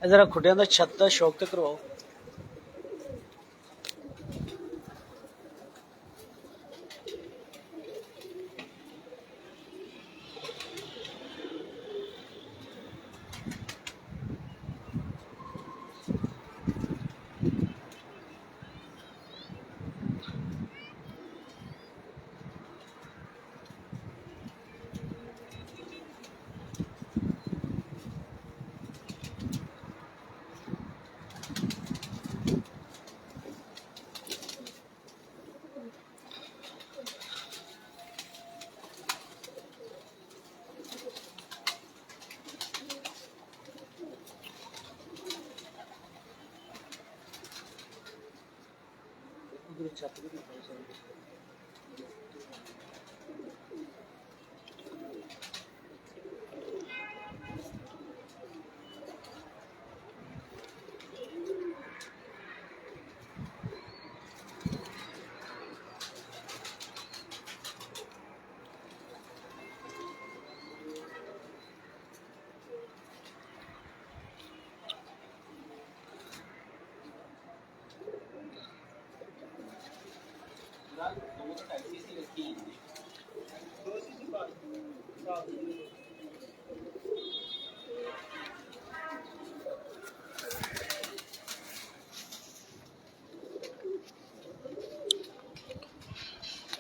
जरा खुटियां दा छत दा शौक ते करवाओ।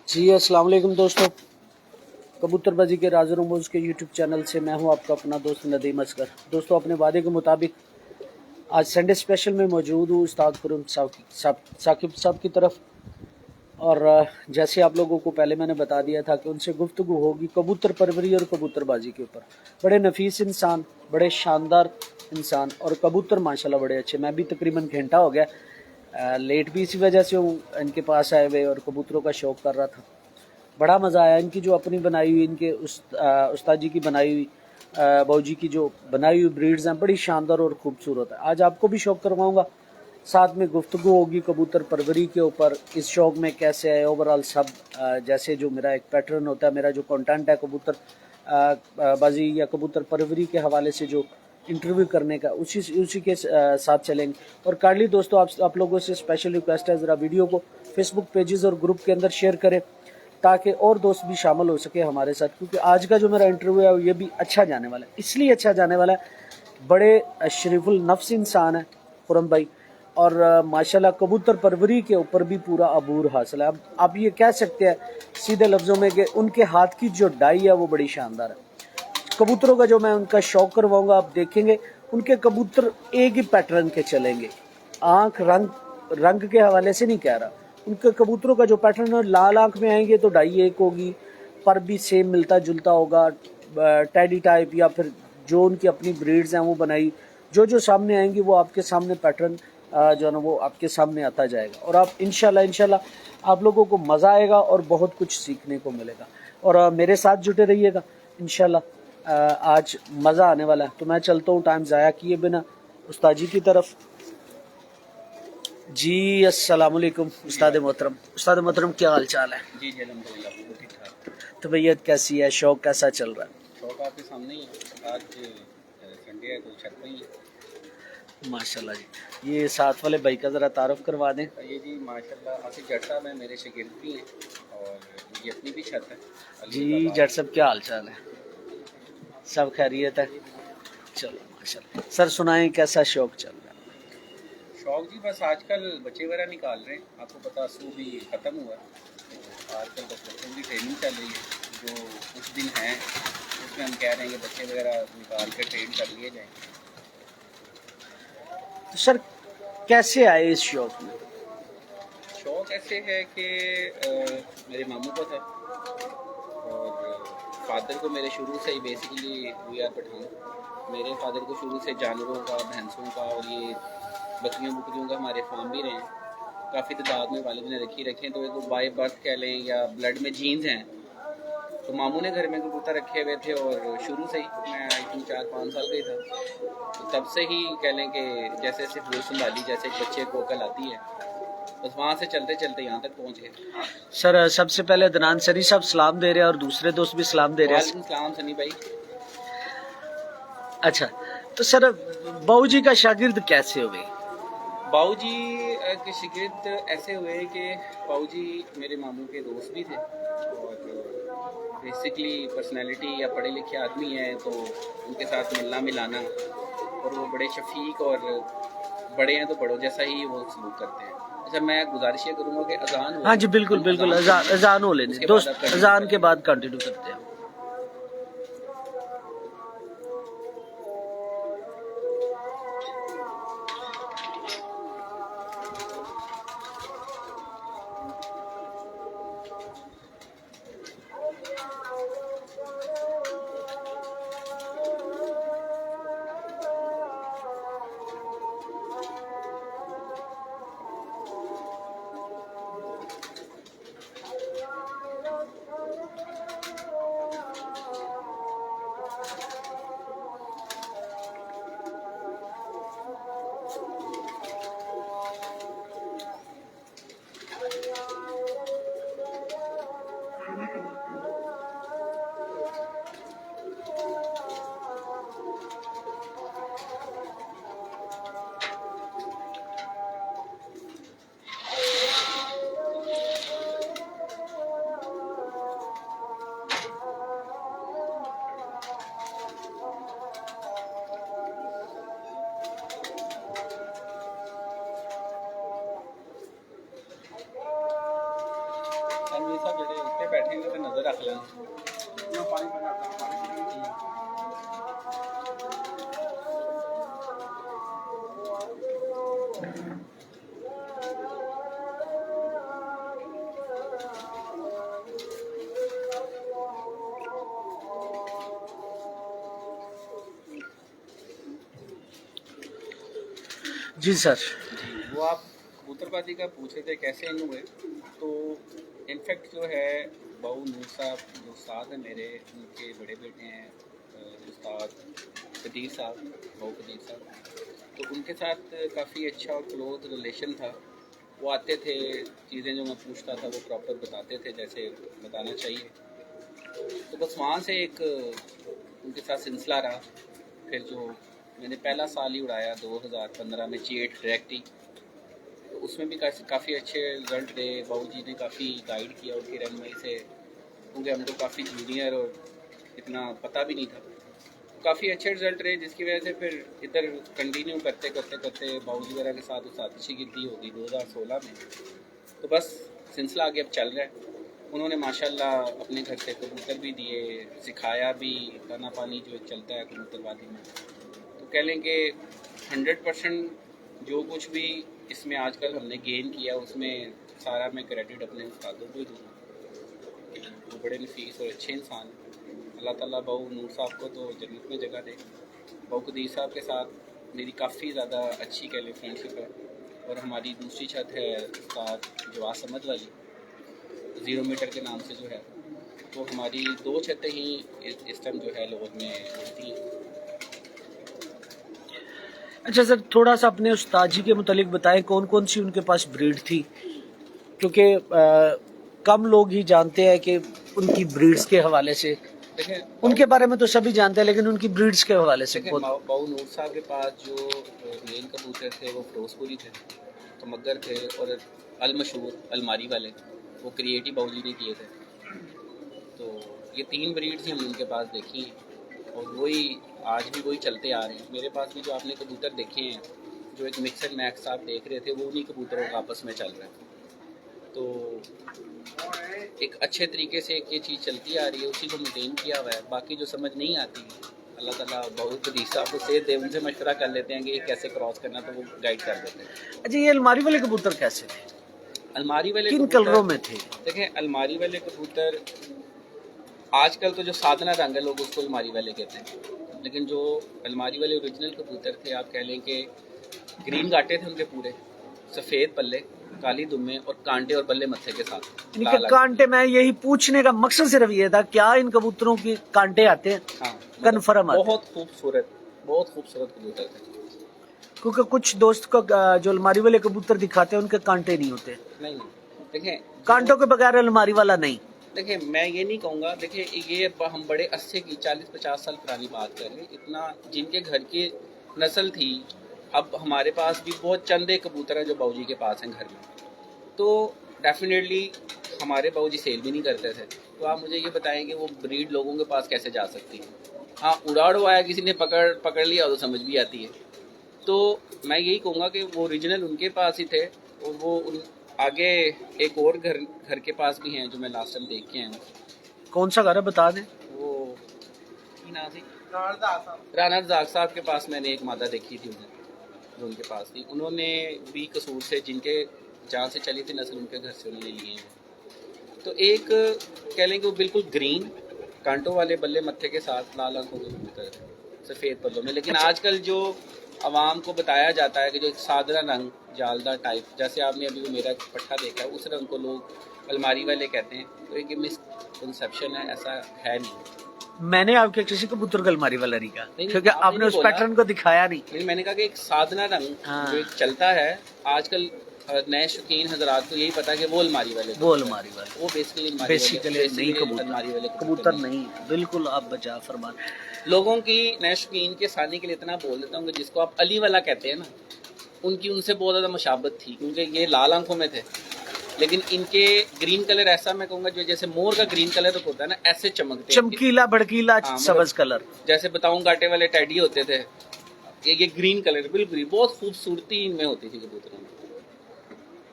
जी अस्सलाम वालेकुम दोस्तों, कबूतरबाजी के राज़ रमूज़ के यूट्यूब चैनल से मैं हूं आपका अपना दोस्त नदीम असगर। दोस्तों, अपने वादे के मुताबिक आज संडे स्पेशल में मौजूद हूँ उस्ताद खुर्रम साकिब साहब की तरफ। और जैसे आप लोगों को पहले मैंने बता दिया था कि उनसे गुफ्तगू होगी कबूतर परवरी और कबूतरबाजी के ऊपर। बड़े नफीस इंसान, बड़े शानदार इंसान और कबूतर माशाल्लाह बड़े अच्छे। मैं भी तकरीबन घंटा हो गया लेट भी इसी वजह से हूँ इनके पास आए हुए और कबूतरों का शौक़ कर रहा था। बड़ा मज़ा आया। इनकी जो अपनी बनाई हुई, इनके उस्ताद जी की बनाई हुई, बाऊजी की जो बनाई हुई ब्रीड्स हैं, बड़ी शानदार और ख़ूबसूरत है। आज आपको भी शौक़ करवाऊँगा, साथ में गुफ्तगू होगी कबूतर परवरी के ऊपर, इस शौक़ में कैसे है ओवरऑल सब। जैसे जो मेरा एक पैटर्न होता है, मेरा जो कंटेंट है कबूतर बाजी या कबूतर परवरी के हवाले से जो इंटरव्यू करने का, उसी के साथ चलेंगे। और काइंडली दोस्तों, आप लोगों से स्पेशल रिक्वेस्ट है, ज़रा वीडियो को फेसबुक पेजेस और ग्रुप के अंदर शेयर करें ताकि और दोस्त भी शामिल हो सके हमारे साथ, क्योंकि आज का जो मेरा इंटरव्यू है ये भी अच्छा जाने वाला है। इसलिए अच्छा जाने वाला है, बड़े शरीफुल नफ्स इंसान है खुर्रम भाई, और माशाल्लाह कबूतर परवरी के ऊपर भी पूरा अबूर हासिल है। अब आप ये कह सकते हैं सीधे लफ्ज़ों में कि उनके हाथ की जो डाई है वो बड़ी शानदार है। कबूतरों का जो मैं उनका शौक़ करवाऊंगा, आप देखेंगे उनके कबूतर एक ही पैटर्न के चलेंगे। आँख रंग के हवाले से नहीं कह रहा, उनके कबूतरों का जो पैटर्न है, लाल आँख में आएंगे तो डाई एक होगी, पर भी सेम मिलता जुलता होगा, टैडी टाइप या फिर जो उनकी अपनी ब्रीड्स हैं वो बनाई, जो सामने आएंगी वो आपके सामने पैटर्न जो है ना वो आपके सामने आता जाएगा। और आप इंशाल्लाह आप लोगों को मज़ा आएगा और बहुत कुछ सीखने को मिलेगा। और मेरे साथ जुटे रहिएगा इंशाल्लाह। आज मज़ा आने वाला है। तो मैं चलता हूँ टाइम ज़ाया किए बिना उस्ताद जी की तरफ। जी अस्सलाम वालेकुम उस्ताद मोहतरम। उस्ताद मोहतरम, क्या हाल चाल है? जी अल्हम्दुलिल्लाह ठीक ठाक। तबीयत कैसी है? शौक़ कैसा चल रहा है? शौक़ आपके सामने ही है। आज संडे है तो छत पे ही है। माशाल्लाह जी। ये साथ वाले भाई का ज़रा तारुफ करवा दें। ये जी माशाल्लाह आसिफ जट साहब हैं, मेरे शागिर्द भी हैं और ये अपनी भी छत है। जी जट साहब, क्या हाल चाल है? सब खैरियत है? चलो माशाल्लाह। सर सुनाएं, कैसा शौक़ चल रहा है? शौक़ जी बस आजकल बच्चे वगैरह निकाल रहे हैं। आपको पता सू भी ख़त्म हुआ, तो आजकल बस बच्चों की ट्रेनिंग चल रही है। जो कुछ दिन हैं उसमें हम कह रहे हैं कि बच्चे वगैरह निकाल के ट्रेन कर लिए जाएँ। तो सर कैसे आए इस शौक़ में? शौक़ ऐसे है कि मेरे मामू को था और फादर को मेरे शुरू से ही बेसिकली वी आर पठान। मेरे फादर को शुरू से जानवरों का, भैंसों का और ये बकरियों बुकरियों का हमारे फार्म भी रहे हैं। काफ़ी तादाद में वालिद ने रखे हैं, तो एक बाय बर्थ कह लें या ब्लड में जीन्स हैं। तो मामू ने घर में कबूतर रखे हुए थे और शुरू से ही मैं आई थिंक 4-5 साल का ही था, तो तब से ही कह लें कि जैसे जैसे फूल संभाली, जैसे एक बच्चे को अकल आती है, बस वहाँ से चलते चलते यहाँ तक पहुँच गए। सर सबसे पहले अदनान सरी साहब सलाम दे रहे हैं और दूसरे दोस्त भी सलाम दे रहे हैं। वालेकुम सलाम सनी भाई। अच्छा, तो सर बाबू जी का शागिर्द कैसे हुए? बाऊ जी के शागिर्द ऐसे हुए कि बाऊ जी मेरे मामू के दोस्त भी थे और बेसिकली पर्सनालिटी या पढ़े लिखे आदमी हैं तो उनके साथ मिलना मिलाना, और वो बड़े शफीक और बड़े हैं तो बड़ों जैसा ही वो सलूक करते हैं। अच्छा, मैं गुजारिश ये करूँगा कि अजान हो। हाँ जी बिल्कुल बिल्कुल, अजान हो लेने उसके बाद दोस्त, आप continue अजान के बाद कंटिन्यू करते हैं। सब जेडे उत्ते बैठे हैं तो नजर रख लेना। पानी जी सर। जी, वो आप कबूतरबाजी का पूछ रहे थे कैसे इन हुए, तो इनफैक्ट जो है बाऊ नूर साहब जो उस्ताद हैं मेरे, उनके बड़े बेटे हैं उस्ताद कदीर साहब, बाऊ कदीर साहब, तो उनके साथ काफ़ी अच्छा और क्लोज रिलेशन था। वो आते थे, चीज़ें जो मैं पूछता था वो प्रॉपर बताते थे जैसे बताना चाहिए। तो बस वहाँ से एक उनके साथ सिलसिला रहा। फिर जो मैंने पहला साल ही उड़ाया 2015 में चेट डायरेक्ट ही, तो उसमें भी काफ़ी अच्छे रिजल्ट रहे। बाबू जी ने काफ़ी गाइड किया उनकी रहनुमाई से, क्योंकि हम तो काफ़ी जूनियर और इतना पता भी नहीं था। काफ़ी अच्छे रिजल्ट रहे, जिसकी वजह से फिर इधर कंटिन्यू करते करते करते बाबू जी वगैरह के साथ उस आतिशी गिरती होगी 2016 में। तो बस सिलसिला आगे अब चल रहा है। उन्होंने माशाल्लाह अपने घर से कबूतर भी दिए, सिखाया भी, दाना पानी जो चलता है कबूतरबाजी में। तो कह लें कि 100% जो कुछ भी इसमें आजकल हमने गेन किया उसमें सारा मैं क्रेडिट अपने उस्तादों को ही दूँगा। वो बड़े नफीस और अच्छे इंसान हैं। अल्लाह ताला बाऊ नूर साहब को तो जन्नत में जगह दे। बाऊ कदीर साहब के साथ मेरी काफ़ी ज़्यादा अच्छी कह लें फ्रेंडशिप है। और हमारी दूसरी छत है उस्ताद जवाद समद वाली, 0 मीटर के नाम से जो है, तो हमारी 2 छतें ही इस टाइम जो है लोग में उड़ती हैं। अच्छा सर, थोड़ा सा अपने उस्ताद जी के मुतालिक बताएं, कौन कौन सी उनके पास ब्रीड थी, क्योंकि कम लोग ही जानते हैं कि उनकी ब्रीड्स के हवाले से। उनके बारे में तो सभी जानते हैं, लेकिन उनकी ब्रीड्स के हवाले से बाऊ नूर साहब के पास जो मेन कबूतर थे वो फिरोजपुरी थे, तमगर थे, और अलमशहूर अलमारी वाले वो क्रिएटिव बाऊ जी ने किए थे। तो ये 3 ब्रीड्स ही हमने उनके पास देखी हैं और वही आज भी वही चलते आ रहे हैं। मेरे पास भी जो आपने कबूतर देखे हैं, जो एक मिक्सर मैक्स आप देख रहे थे, वो उन्हीं कबूतरों का आपस में चल रहा है। तो एक अच्छे तरीके से एक ये चीज़ चलती आ रही है, उसी को मेंटेन किया हुआ है। बाकी जो समझ नहीं आती, अल्लाह ताला बहुत कदीर साहब को सेहत दे, उनसे मशवरा कर लेते हैं कि ये कैसे क्रॉस करना, तो वो गाइड कर देते हैं। अच्छा, ये अलमारी वाले कबूतर कैसे थे? अलमारी वाले किन कलरों में थे? देखें, अलमारी वाले कबूतर आजकल तो जो साधना रंग है लोग उसको अलमारी वाले कहते हैं, लेकिन जो अलमारी वाले ओरिजिनल कबूतर थे, आप कह लें कि ग्रीन गाटे थे उनके पूरे, सफ़ेद पल्ले, काली दुम्मे और कांटे और बल्ले मत्थे के साथ। इनके कांटे, मैं यही पूछने का मकसद सिर्फ ये था, क्या इन कबूतरों की कांटे आते हैं? हाँ, कन्फर्म आते हैं। बहुत खूबसूरत कबूतर थे। क्योंकि कुछ दोस्त को जो अलमारी वाले कबूतर दिखाते हैं उनके कांटे नहीं होते। नहीं, देखें, कांटों के बगैर अलमारी वाला नहीं। देखिए, मैं ये नहीं कहूँगा, देखिए ये हम बड़े 80 की 40-50 साल पुरानी बात कर रहे हैं। इतना जिनके घर के नस्ल थी, अब हमारे पास भी बहुत चंद एक कबूतर हैं जो बाबूजी के पास हैं घर में, तो डेफिनेटली हमारे बाबूजी सेल भी नहीं करते थे। तो आप मुझे ये बताएं कि वो ब्रीड लोगों के पास कैसे जा सकती है। हाँ, उड़ाड़ आया, किसी ने पकड़ लिया तो समझ भी आती है। तो मैं यही कहूँगा कि वो ओरिजिनल उनके पास ही थे, और वो आगे एक और घर के पास भी हैं जो मैं लास्ट टाइम देख के आया हूँ। कौन सा घर है बता दें? वो की नाम थी, राना रज़ाक साहब के पास मैंने एक मादा देखी थी उन्हें, जो उनके पास थी। उन्होंने भी कसूर से, जिनके जहाँ से चली थी नस्ल, उनके घर से उन्होंने लिए हैं। तो एक कह लें कि वो बिल्कुल ग्रीन कांटों वाले बल्ले मत्थे के साथ लाल आंखों के कबूतर है, सफ़ेद पल्लों में। लेकिन आजकल जो आवाम को बताया जाता है कि जो एक सादरा रंग जालदार टाइप, जैसे आपने अभी वो मेरा पट्टा देखा है, उस रंग को लोग अलमारी वाले कहते हैं। तो एक मिसकंसेप्शन है, ऐसा है नहीं। मैंने आपके किसी कबूतर को अलमारी वाला नहीं कहा, नहीं, क्योंकि आपने आपने नहीं उस बोला। पैटर्न को दिखाया नहीं। लेकिन मैंने कहा कि एक साधना रंग हाँ। जो एक चलता है आजकल, नए शौकीन हजरात को यही पता है कि वो अलमारी वाले, वो अलमारी वाले, वो बेसिकली नहीं अलमारी वाले कबूतर नहीं। बिल्कुल आप बचा फरमा। लोगों की नए शौकीन के सानी के लिए इतना बोल देता हूँ कि जिसको आप अली वाला कहते हैं ना, उनकी उनसे बहुत ज़्यादा मुशाबत थी, क्योंकि ये लाल आंखों में थे, लेकिन इनके ग्रीन कलर ऐसा, मैं कहूँगा जो जैसे मोर का ग्रीन कलर होता है ना, ऐसे चमकते हैं, चमकीला भड़कीला हाँ, सबज कलर। जैसे बताऊँ गाटे वाले टैडी होते थे, ये ग्रीन कलर बिल्कुल बहुत खूबसूरती इनमें होती थी कबूतरों में।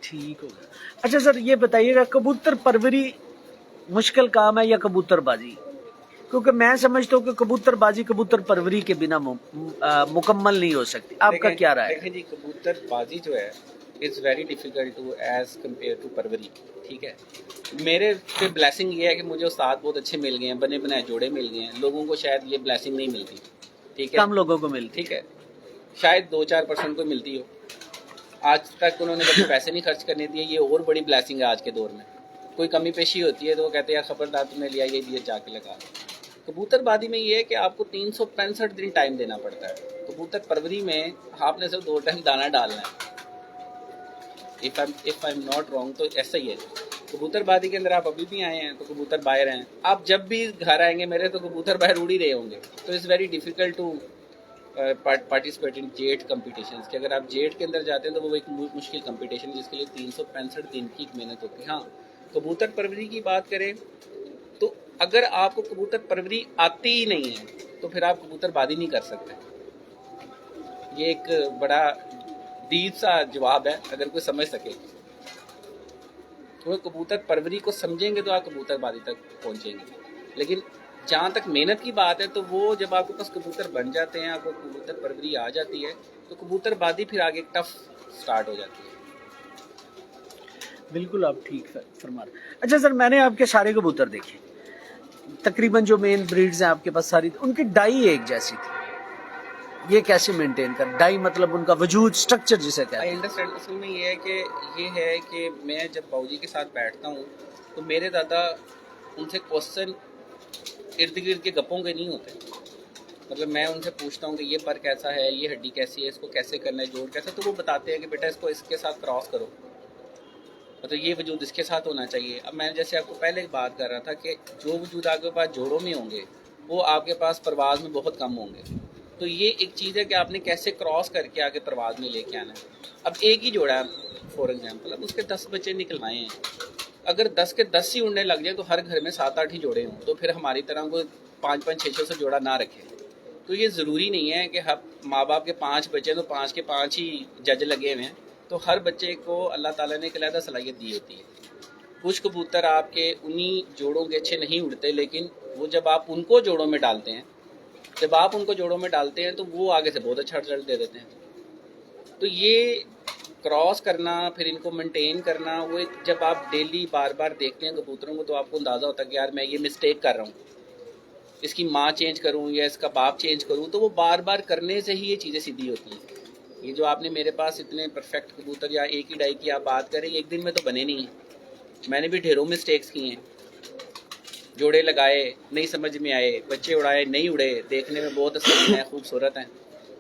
ठीक हो गया। अच्छा सर, ये बताइएगा कबूतर परवरी मुश्किल काम है या कबूतरबाजी? क्योंकि मैं समझता हूँ कि कबूतरबाजी कबूतर परवरी के बिना मुकम्मल नहीं हो सकती। आपका क्या राय है? देखें जी, कबूतरबाजी जो है it's very difficult to as compare to परवरी। ठीक है, मेरे पे ब्लेसिंग ये है कि मुझे उस्ताद बहुत अच्छे मिल गए हैं, बने बनाए जोड़े मिल गए हैं। लोगों को शायद ये ब्लेसिंग नहीं मिलती, ठीक है, कम लोगों को मिलती। ठीक है, शायद 2-4% को मिलती हो। आज तक उन्होंने कभी पैसे नहीं खर्च करने दिए, ये और बड़ी ब्लेसिंग है आज के दौर में। कोई कमी पेशी होती है तो वो कहते हैं यार खबरदार, तुमने लिया ये दिए, जाके लगा। कबूतरबाजी में ये है कि आपको 365 दिन टाइम देना पड़ता है। कबूतर परवरी में आपने सिर्फ 2 टाइम दाना डालना है। If I am not wrong, तो ऐसा ही है। कबूतरबाजी के अंदर आप अभी भी आए हैं तो कबूतर बाहर हैं, आप जब भी घर आएंगे मेरे तो कबूतर बाहर उड़ ही रहे होंगे। तो it's very difficult to participate in jet competition. कि अगर आप जेट के अंदर जाते हैं तो वो एक मुश्किल कंपटीशन है, जिसके लिए 365 दिन की मेहनत होती है। हाँ, कबूतर परवरी की बात करें तो अगर आपको कबूतर परवरी आती ही नहीं है तो फिर आप कबूतरबाजी नहीं कर सकते। ये एक बड़ा डीप सा जवाब है, अगर कोई समझ सके। तो कबूतर परवरी को समझेंगे तो आप कबूतरबाजी तक पहुंचेंगे। लेकिन जहाँ तक मेहनत की बात है तो वो जब आपके पास कबूतर बन जाते हैं, आपको कबूतर परवरी आ जाती है, तो कबूतरबाजी फिर आगे टफ स्टार्ट हो जाती है। बिल्कुल आप ठीक फरमा रहे। अच्छा सर, मैंने आपके सारे कबूतर देखे, तकरीबन जो मेन ब्रीड्स हैं आपके पास सारी, उनकी डाई एक जैसी थी। ये कैसे मेंटेन कर? डाई मतलब उनका वजूद, स्ट्रक्चर जिसे कहते हैं। I understand. असल में ये है कि मैं जब बाबूजी के साथ बैठता हूँ तो मेरे दादा उनसे क्वेश्चन इर्द गिर्द के गप्पों के नहीं होते। मतलब मैं उनसे पूछता हूँ कि ये पर कैसा है, ये हड्डी कैसी है, इसको कैसे करना है, जोड़ कैसा, तो वो बताते हैं कि बेटा इसको इसके साथ क्रॉस करो, मतलब ये वजूद इसके साथ होना चाहिए। अब मैं जैसे आपको पहले बात कर रहा था कि जो वजूद आपके पास जोड़ों में होंगे वो आपके पास परवाज़ में बहुत कम होंगे। तो ये एक चीज़ है कि आपने कैसे क्रॉस करके आगे परवाज़ में लेके आना है। अब एक ही जोड़ा है फॉर एग्जांपल, अब उसके 10 बच्चे निकलवाए हैं, अगर 10 के 10 ही उड़ने लग जाए तो हर घर में 7-8 ही जोड़े हों, तो फिर हमारी तरह को 5-5, 6-6 से जोड़ा ना रखें। तो ये ज़रूरी नहीं है कि हम माँ बाप के 5 बच्चे तो 5 के 5 ही जज लगे हुए हैं। तो हर बच्चे को अल्लाह ताला ने एक अलग सलाहियत दी होती है। कुछ कबूतर आपके उन्हीं जोड़ों के अच्छे नहीं उड़ते, लेकिन वो जब आप उनको जोड़ों में डालते हैं तो वो आगे से बहुत अच्छा रिजल्ट दे देते हैं। तो ये क्रॉस करना, फिर इनको मेंटेन करना, वो एक जब आप डेली बार बार देखते हैं कबूतरों को तो आपको अंदाज़ा होता है कि यार मैं ये मिस्टेक कर रहा हूँ, इसकी माँ चेंज करूँ या इसका बाप चेंज करूँ। तो वो बार बार करने से ही ये चीज़ें सीधी होती हैं। ये जो आपने मेरे पास इतने परफेक्ट कबूतर या एक ही डाई की आप बात करें, एक दिन में तो बने नहीं हैं। मैंने भी ढेरों मिस्टेक्स किए हैं, जोड़े लगाए नहीं समझ में आए, बच्चे उड़ाए नहीं उड़े, देखने में बहुत अच्छे हैं, खूबसूरत हैं,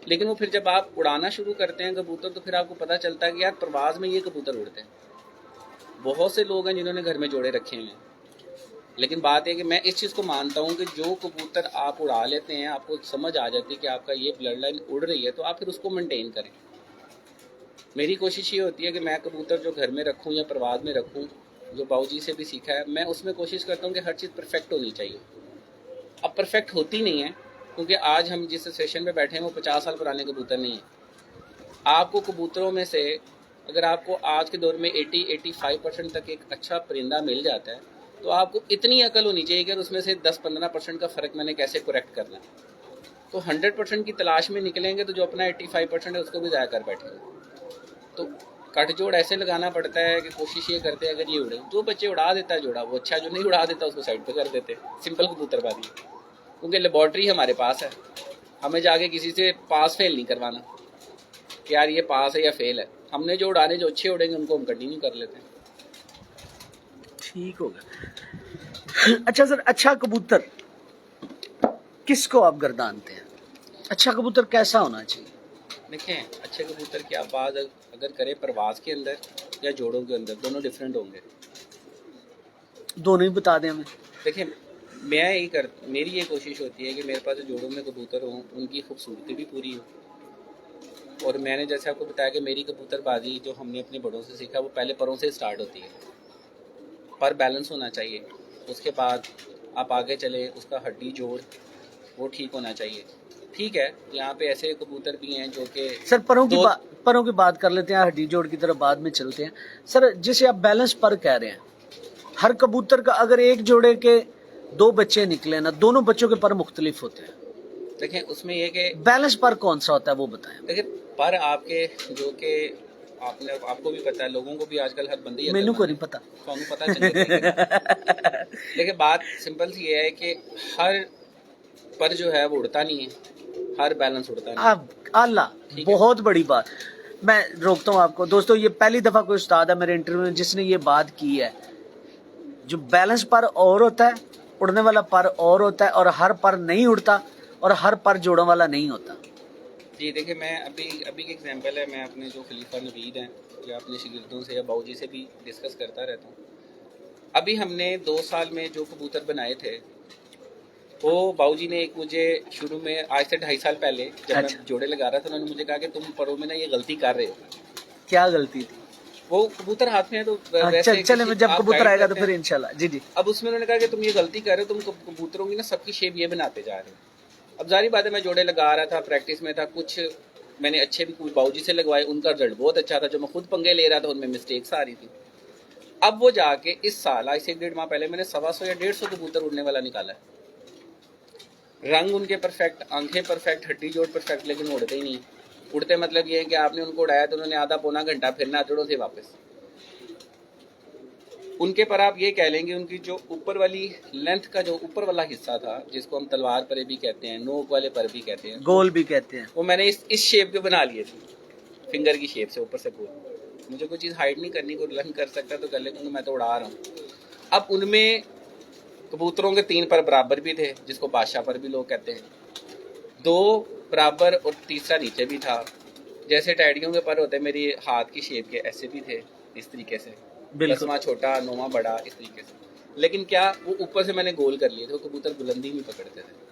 लेकिन वो फिर जब आप उड़ाना शुरू करते हैं कबूतर तो फिर आपको पता चलता है कि यार परवाज़ में ये कबूतर उड़ते हैं। बहुत से लोग हैं जिन्होंने घर में जोड़े रखे हुए हैं, लेकिन बात है कि मैं इस चीज़ को मानता हूँ कि जो कबूतर आप उड़ा लेते हैं, आपको समझ आ जाती है कि आपका ये ब्लड लाइन उड़ रही है, तो आप फिर उसको मेंटेन करें। मेरी कोशिश ये होती है कि मैं कबूतर जो घर में रखूँ या प्रवाद में रखूँ, जो बाबूजी से भी सीखा है, मैं उसमें कोशिश करता हूँ कि हर चीज़ परफेक्ट होनी चाहिए। अब परफेक्ट होती नहीं है, क्योंकि आज हम जिस सेशन में बैठे हैं वो 50 साल पुराने कबूतर नहीं है। आपको कबूतरों में से अगर आपको आज के दौर में 80-85% तक एक अच्छा परिंदा मिल जाता है, तो आपको इतनी अकल होनी चाहिए कि उसमें से 10-15% का फ़र्क मैंने कैसे करेक्ट करना है। तो 100% की तलाश में निकलेंगे तो जो अपना 85% है उसको भी ज़ाया कर बैठेंगे। तो कट जोड़ ऐसे लगाना पड़ता है कि कोशिश ये करते हैं अगर ये उड़े, जो बच्चे उड़ा देता है जोड़ा वो अच्छा, जो नहीं उड़ा देता उसको साइड पे कर देते। सिंपल कबूतरबाजी, क्योंकि लेबॉर्ट्री हमारे पास है, हमें जाके किसी से पास फेल नहीं करवाना कि यार ये पास है या फेल है। हमने जो उड़ाने जो अच्छे उड़ेंगे उनको हम कंटिन्यू कर लेते हैं। ठीक हो गया। अच्छा सर, अच्छा कबूतर किसको आप गर्दानते हैं? अच्छा कबूतर कैसा होना चाहिए? देखें, अच्छे कबूतर की आप बात अगर करें परवाज़ के अंदर या जोड़ों के अंदर, दोनों डिफरेंट होंगे। दोनों ही बता दें हमें। देखिए, मेरी ये कोशिश होती है कि मेरे पास जो जोड़ों में कबूतर हों उनकी खूबसूरती भी पूरी हो, और मैंने जैसे आपको बताया कि मेरी कबूतरबाजी जो हमने अपने बड़ों से सीखा वो पहले परों से स्टार्ट होती है। पर बैलेंस होना चाहिए, उसके बाद आप आगे चले, उसका हड्डी जोड़ वो ठीक होना चाहिए। ठीक है, यहाँ पे ऐसे कबूतर भी हैं जो कि सर परों की बात कर लेते हैं, हड्डी जोड़ की तरफ बाद में चलते हैं। सर जिसे आप बैलेंस पर कह रहे हैं, हर कबूतर का अगर एक जोड़े के 2 बच्चे निकले ना, दोनों बच्चों के पर मुख्तलिफ होते हैं। देखें, उसमें ये कि बैलेंस पर कौन सा होता है वो बताएं। देखिए, पर आपके जो कि आपको भी पता है, लोगों को भी आजकल हर बंदे मैनू को नहीं पता, पता चंगे तरीके नाल। लेकिन बात सिंपल सी ये है कि हर पर जो है वो उड़ता नहीं है, हर बैलेंस उड़ता नहीं है। अब अल्लाह बहुत बड़ी बात। मैं रोकता हूँ आपको दोस्तों, ये पहली दफा कोई उस्ताद है मेरे इंटरव्यू में जिसने ये बात की है। जो बैलेंस पर और होता है, उड़ने वाला पर और होता है, और हर पर नहीं उड़ता और हर पर जोड़ों वाला नहीं होता। जी देखिए, मैं अभी की एग्जांपल है, मैं अपने जो खलीफा नवीद हैं या अपने शागिर्दों से या बाबूजी से भी डिस्कस करता रहता हूँ। अभी हमने 2 साल में जो कबूतर बनाए थे, वो बाबूजी ने एक मुझे शुरू में आज से 2.5 साल पहले जब मैं जोड़े लगा रहा था, उन्होंने मुझे कहा कि तुम परों में ना ये गलती कर रहे हो। क्या गलती थी? वो कबूतर हाथ में है तो वैसे चले, जब कबूतर आएगा तो फिर इंशाल्लाह। जी जी। अब उसमें उन्होंने कहा कि तुम ये गलती कर रहे हो, तुम कबूतरों की ना सबकी शेप ये बनाते जा रहे हो। अब जारी बात है, मैं जोड़े लगा रहा था, प्रैक्टिस में था, कुछ मैंने अच्छे भी कुछ बाबूजी से लगवाए, उनका रिजल्ट बहुत अच्छा था। जो मैं खुद पंगे ले रहा था उनमें मिस्टेक्स आ रही थी। अब वो जाके इस साल आज से 1-1.5 माह पहले मैंने 125 या 150 कबूतर उड़ने वाला निकाला है। रंग उनके परफेक्ट, आंखें परफेक्ट, हड्डी जोड़ परफेक्ट, लेकिन उड़ते ही नहीं। उड़ते मतलब ये है कि आपने उनको उड़ाया तो उन्होंने आधा पौना घंटा फिरना जोड़ों से वापस। उनके पर आप ये कह लेंगे, उनकी जो ऊपर वाली लेंथ का जो ऊपर वाला हिस्सा था, जिसको हम तलवार पर भी कहते हैं, नोक वाले पर भी कहते हैं, गोल भी कहते हैं, वो मैंने इस शेप के बना लिए थे, फिंगर की शेप से ऊपर से गोल। मुझे कोई चीज़ हाइड नहीं करनी, कोई लर्न कर सकता तो कर ले, क्योंकि मैं तो उड़ा रहा हूँ। अब उनमें कबूतरों के 3 पर बराबर भी थे, जिसको बादशाह पर भी लोग कहते हैं, 2 बराबर और तीसरा नीचे भी था। जैसे टैडियों के पर होते मेरी हाथ की शेप के, ऐसे भी थे, इस तरीके से, 10वां छोटा 9वां बड़ा, इस तरीके से। लेकिन क्या वो ऊपर से मैंने गोल कर लिए थे, वो कबूतर बुलंदी नहीं पकड़ते थे।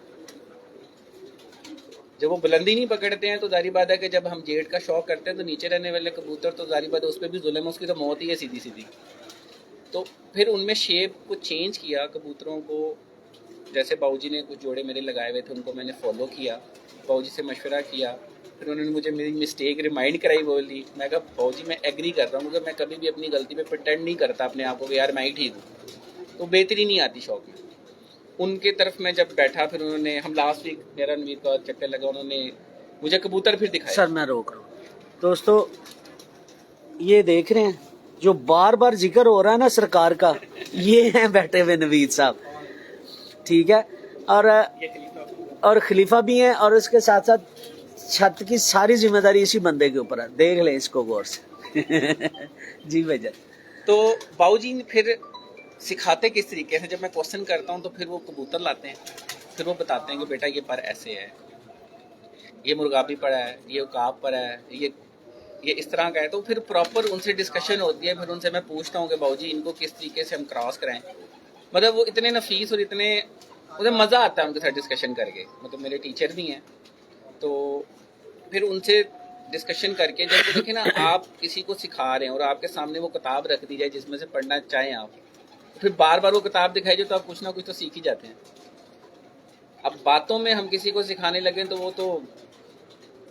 जब वो बुलंदी नहीं पकड़ते हैं तो जारी बात है कि जब हम जेट का शौक करते हैं तो नीचे रहने वाले कबूतर तो जारी बात है उस पर भी जुल्म, उसकी तो मौत ही है सीधी सीधी। तो फिर उनमें शेप को चेंज किया कबूतरों को। जैसे बाबूजी ने कुछ जोड़े मेरे लगाए हुए थे, उनको मैंने फॉलो किया, बाबूजी से मशवरा किया, फिर उन्होंने मुझे मेरी मिस्टेक रिमाइंड कराई, बोली। मैं कहा बाबूजी मैं एग्री कर रहा हूँ, क्योंकि मैं कभी भी अपनी गलती पे प्रिटेंड नहीं करता अपने आप को कि यार मैं ही ठीक हूँ, तो बेहतरी नहीं आती शौक में। उनके तरफ मैं जब बैठा, फिर उन्होंने, हम लास्ट वीक मेरा नवीर का चक्कर लगा, उन्होंने मुझे कबूतर फिर दिखाया। सर मैं रोक रहा हूँ दोस्तों, ये देख रहे हैं जो बार बार जिक्र हो रहा है ना सरकार का, ये है बैठे हुए नवीद साहब, ठीक है, और खलीफा भी हैं, और उसके साथ साथ छत की सारी जिम्मेदारी इसी बंदे के ऊपर है। देख लें इसको गौर से। जी भैया। तो बाबूजी फिर सिखाते किस तरीके से, जब मैं क्वेश्चन करता हूँ तो फिर वो कबूतर लाते हैं, फिर वो बताते हैं कि बेटा ये पर ऐसे है, ये मुर्गाबी पर है, ये उकाब पर है, ये इस तरह का है। तो फिर प्रॉपर उनसे डिस्कशन होती है, फिर उनसे मैं पूछता हूँ कि बाबूजी इनको किस तरीके से हम क्रॉस कराएं। मतलब वो इतने नफीस और इतने, मुझे मज़ा आता है उनके साथ डिस्कशन करके। मतलब मेरे टीचर भी हैं, तो फिर उनसे डिस्कशन करके जब वो देखें ना, आप किसी को सिखा रहे हैं और आपके सामने वो किताब रख दी जाए जिसमें से पढ़ना चाहें आप, फिर बार बार वो किताब दिखाई जाए तो आप कुछ ना कुछ तो सीख ही जाते हैं। अब बातों में हम किसी को सिखाने लगे तो वो तो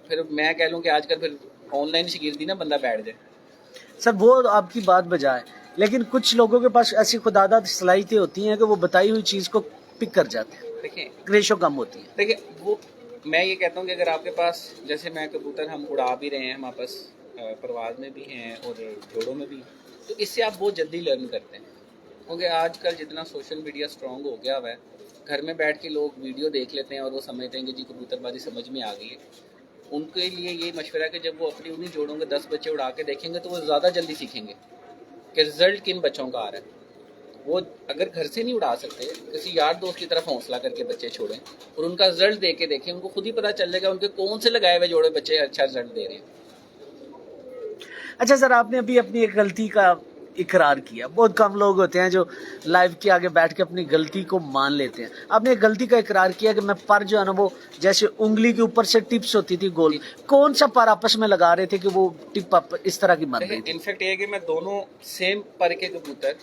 फिर मैं कह लूँ कि आजकल फिर ऑनलाइन शागिर्दी ना बंदा बैठ जाए। सर वो आपकी बात बजाय, लेकिन कुछ लोगों के पास ऐसी खुदादा सलाहियतें होती हैं कि वो बताई हुई चीज़ को पिक कर जाते हैं, देखें रेशो कम होती है। देखिए वो, मैं ये कहता हूँ कि अगर आपके पास, जैसे मैं कबूतर हम उड़ा भी रहे हैं, हम आपस परवाज में भी हैं और जोड़ों में भी, तो इससे आप बहुत जल्दी लर्न करते हैं। क्योंकि आजकल जितना सोशल मीडिया स्ट्रॉन्ग हो गया हुआ है, घर में बैठ के लोग वीडियो देख लेते हैं और वो समझते हैं कि जी कबूतरबाजी समझ में आ गई है। उनके लिए ये मशवरा है कि जब वो अपनी उन्हीं जोड़ों के 10 बच्चे उड़ा के देखेंगे तो वो ज़्यादा जल्दी सीखेंगे कि रिजल्ट किन बच्चों का आ रहा है। वो अगर घर से नहीं उड़ा सकते, किसी यार दोस्त की तरफ हौसला करके बच्चे छोड़ें और उनका रिजल्ट दे के देखें, उनको खुद ही पता चल जाएगा उनके कौन से लगाए हुए जोड़े बच्चे अच्छा रिजल्ट दे रहे हैं। अच्छा सर, आपने अभी अपनी एक गलती का इकरार किया। बहुत कम लोग होते हैं जो लाइव के आगे बैठ के अपनी गलती को मान लेते हैं। आपने एक गलती का इकरार किया कि मैं पर जो है ना, वो जैसे उंगली के ऊपर से टिप्स होती थी गोल, कौन सा पर आपस में लगा रहे थे कि वो टिप आप इस तरह की मर रही थी? इनफैक्ट ये है कि मैं दोनों सेम पर के कबूतर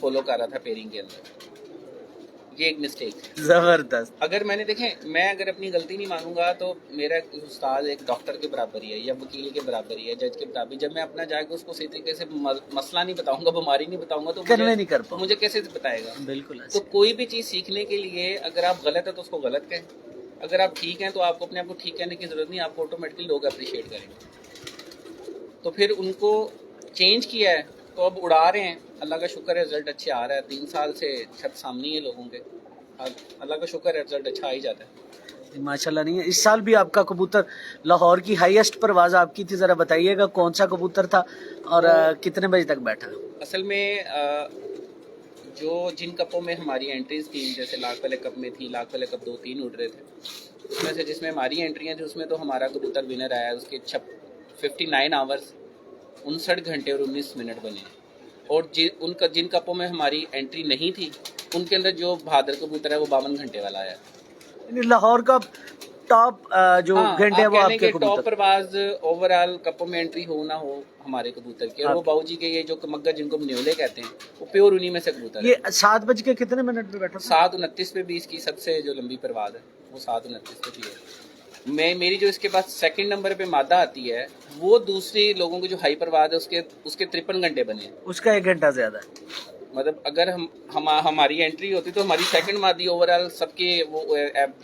फॉलो कर रहा था पेयरिंग के अंदर। ये एक मिस्टेक है। जबरदस्त। अगर मैंने देखें, मैं अगर अपनी गलती नहीं मानूंगा तो मेरा उस्ताद एक डॉक्टर के बराबर ही है या वकील के बराबर ही है, जज के बराबर। जब मैं अपना जाकर उसको सही तरीके से मसला नहीं बताऊंगा, बीमारी नहीं बताऊंगा, तो कन्वे नहीं कर पाऊंगा। मुझे कैसे बताएगा? बिल्कुल। तो कोई भी चीज़ सीखने के लिए अगर आप गलत है तो उसको गलत कहें, अगर आप ठीक हैं तो आपको अपने आप को ठीक कहने की जरूरत नहीं, आपको ऑटोमेटिकली लोग अप्रिशिएट करेंगे। तो फिर उनको चेंज किया है तो अब उड़ा रहे हैं, अल्लाह का शुक्र है रिजल्ट अच्छे आ रहा है। 3 साल से छत सामने है लोगों के, अल्लाह का शुक्र है रिजल्ट अच्छा आ ही जाता है। माशाल्लाह। नहीं है, इस साल भी आपका कबूतर लाहौर की हाईएस्ट परवाज आपकी थी, जरा बताइएगा कौन सा कबूतर था और कितने बजे तक बैठा? असल में जो जिन कपों में हमारी एंट्रीज थी, जैसे लाख वाले कप में थी, लाख वाले कप 2-3 उड़ रहे थे, उसमें से जिसमें हमारी एंट्रियाँ थी उसमें तो हमारा कबूतर विनर आया। उसके 59 आवर्स 59 घंटे और 19 मिनट बने। और जिन कपों में हमारी एंट्री नहीं थी उनके अंदर जो बहादुर कबूतर है वो 52 घंटे वाला आया। लाहौर का टॉप जो घंटे है वो आपके टॉप कबूतर? परवाज ओवरऑल कपों में एंट्री हो ना हो हमारे कबूतर की। और वो बाबूजी के ये जो मग्गर जिनको न्योले कहते हैं, वो प्योर उन्हीं में से कबूतर ये 7 बज के कितने मिनट पे बैठा? 7:29 पे भी इसकी सबसे जो लंबी परवाज है वो 7:29 पे भी है। मेरी जो इसके बाद सेकंड नंबर पे मादा आती है, वो दूसरी लोगों की जो हाई परवाज है उसके 53 घंटे बने हैं। उसका 1 घंटा ज्यादा है। मतलब अगर हमारी एंट्री होती तो हमारी सेकंड मादी ओवरऑल सबके वो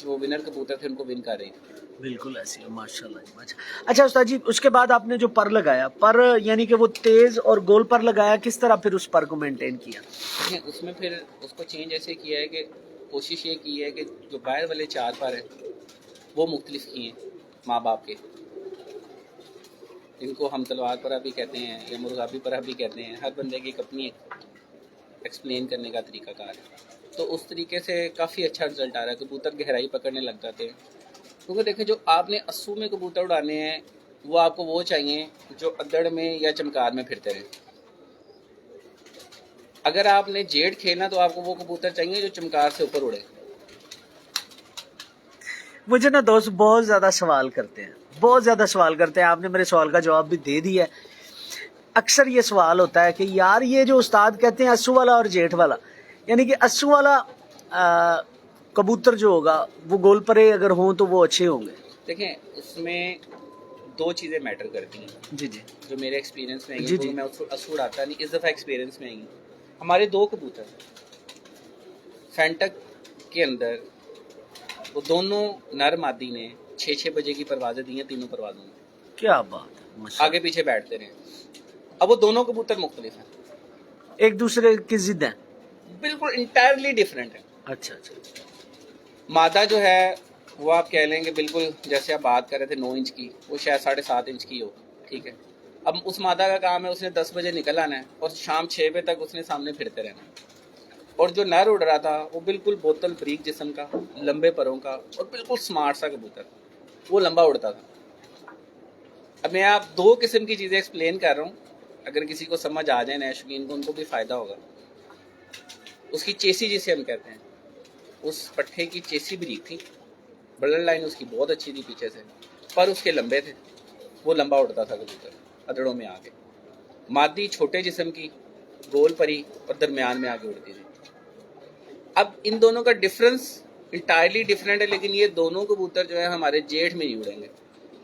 जो विनर कबूतर थे उनको विन कर रही थी। बिल्कुल ऐसी है, माशाल्लाह जी माशाल्लाह। अच्छा उस्ताद जी, उसके बाद आपने जो पर लगाया, पर यानी कि वो तेज और गोल पर लगाया, किस तरह फिर उस पर को मेंटेन किया? उसमें फिर उसको चेंज ऐसे किया है कि कोशिश ये की है कि जो बाहर वाले 4 पर हैं वो मुख्तलिफ किए हैं माँ बाप के। इनको हम तलवार पर भी कहते हैं या मुर्गाबी पर भी कहते हैं, हर बंदे की एक अपनी एक्सप्लेन करने का तरीकाकार है। तो उस तरीके से काफ़ी अच्छा रिजल्ट आ रहा है, कबूतर गहराई पकड़ने लग जाते हैं। क्योंकि देखिए, जो आपने अस्सू में कबूतर उड़ाने हैं वो आपको वो चाहिए जो अद्दड़ में या चमकार में फिरते रहे। अगर आपने जेड खेलना तो आपको वो कबूतर चाहिए जो चमकार से ऊपर उड़े। मुझे ना दोस्त बहुत ज्यादा सवाल करते हैं, बहुत ज्यादा सवाल करते हैं। आपने मेरे सवाल का जवाब भी दे दिया है। अक्सर ये सवाल होता है कि यार ये जो उस्ताद कहते हैं अस्सू वाला और जेठ वाला, यानी कि अस्सू वाला कबूतर जो होगा वो गोल परे अगर हों तो वो अच्छे होंगे। देखें, उसमें 2 चीज़ें मैटर करती हैं जी जी, जो मेरे एक्सपीरियंस में आई जी, हैं। जी। मैं अस्सू उड़ाता नहीं, इस दफ़ा एक्सपीरियंस में आई। हमारे 2 कबूतर फैंटक के अंदर, वो दोनों नर मादी ने 6-6 बजे की परवाज़ें दी हैं तीनों परवाज़ों में। क्या बात है, माशाल्लाह। आगे पीछे बैठते रहे। अब वो दोनों कबूतर मुख्तलिफ हैं, एक दूसरे की जिद है। बिल्कुल इंटायरली डिफरेंट है। अच्छा अच्छा। मादा जो है वो आप कह लेंगे बिल्कुल जैसे आप बात कर रहे थे 9 इंच की, वो शायद 7.5 इंच की हो, ठीक है। अब उस मादा का काम है उसने 10 बजे निकल आना है और शाम 6 बजे तक उसने सामने फिरते रहना है। और जो नर उड़ रहा था वो बिल्कुल बोतल ब्रीक जिस्म का, लंबे परों का और बिल्कुल स्मार्ट सा कबूतर, वो लंबा उड़ता था। अब मैं आप 2 किस्म की चीज़ें एक्सप्लेन कर रहा हूँ, अगर किसी को समझ आ जाए नए शौकीन को, उनको भी फ़ायदा होगा। उसकी चेसी जिसे हम कहते हैं, उस पट्ठे की चेसी ब्रीक थी, ब्लड लाइन उसकी बहुत अच्छी थी पीछे से, पर उसके लंबे थे, वो लंबा उड़ता था कबूतर अदड़ों में आके। मादी छोटे जिस्म की, गोल परी और दरमियान में आगे उड़ती थी। अब इन दोनों का डिफरेंस इंटायरली डिफरेंट है, लेकिन ये दोनों कबूतर जो है हमारे जेठ में नहीं उड़ेंगे,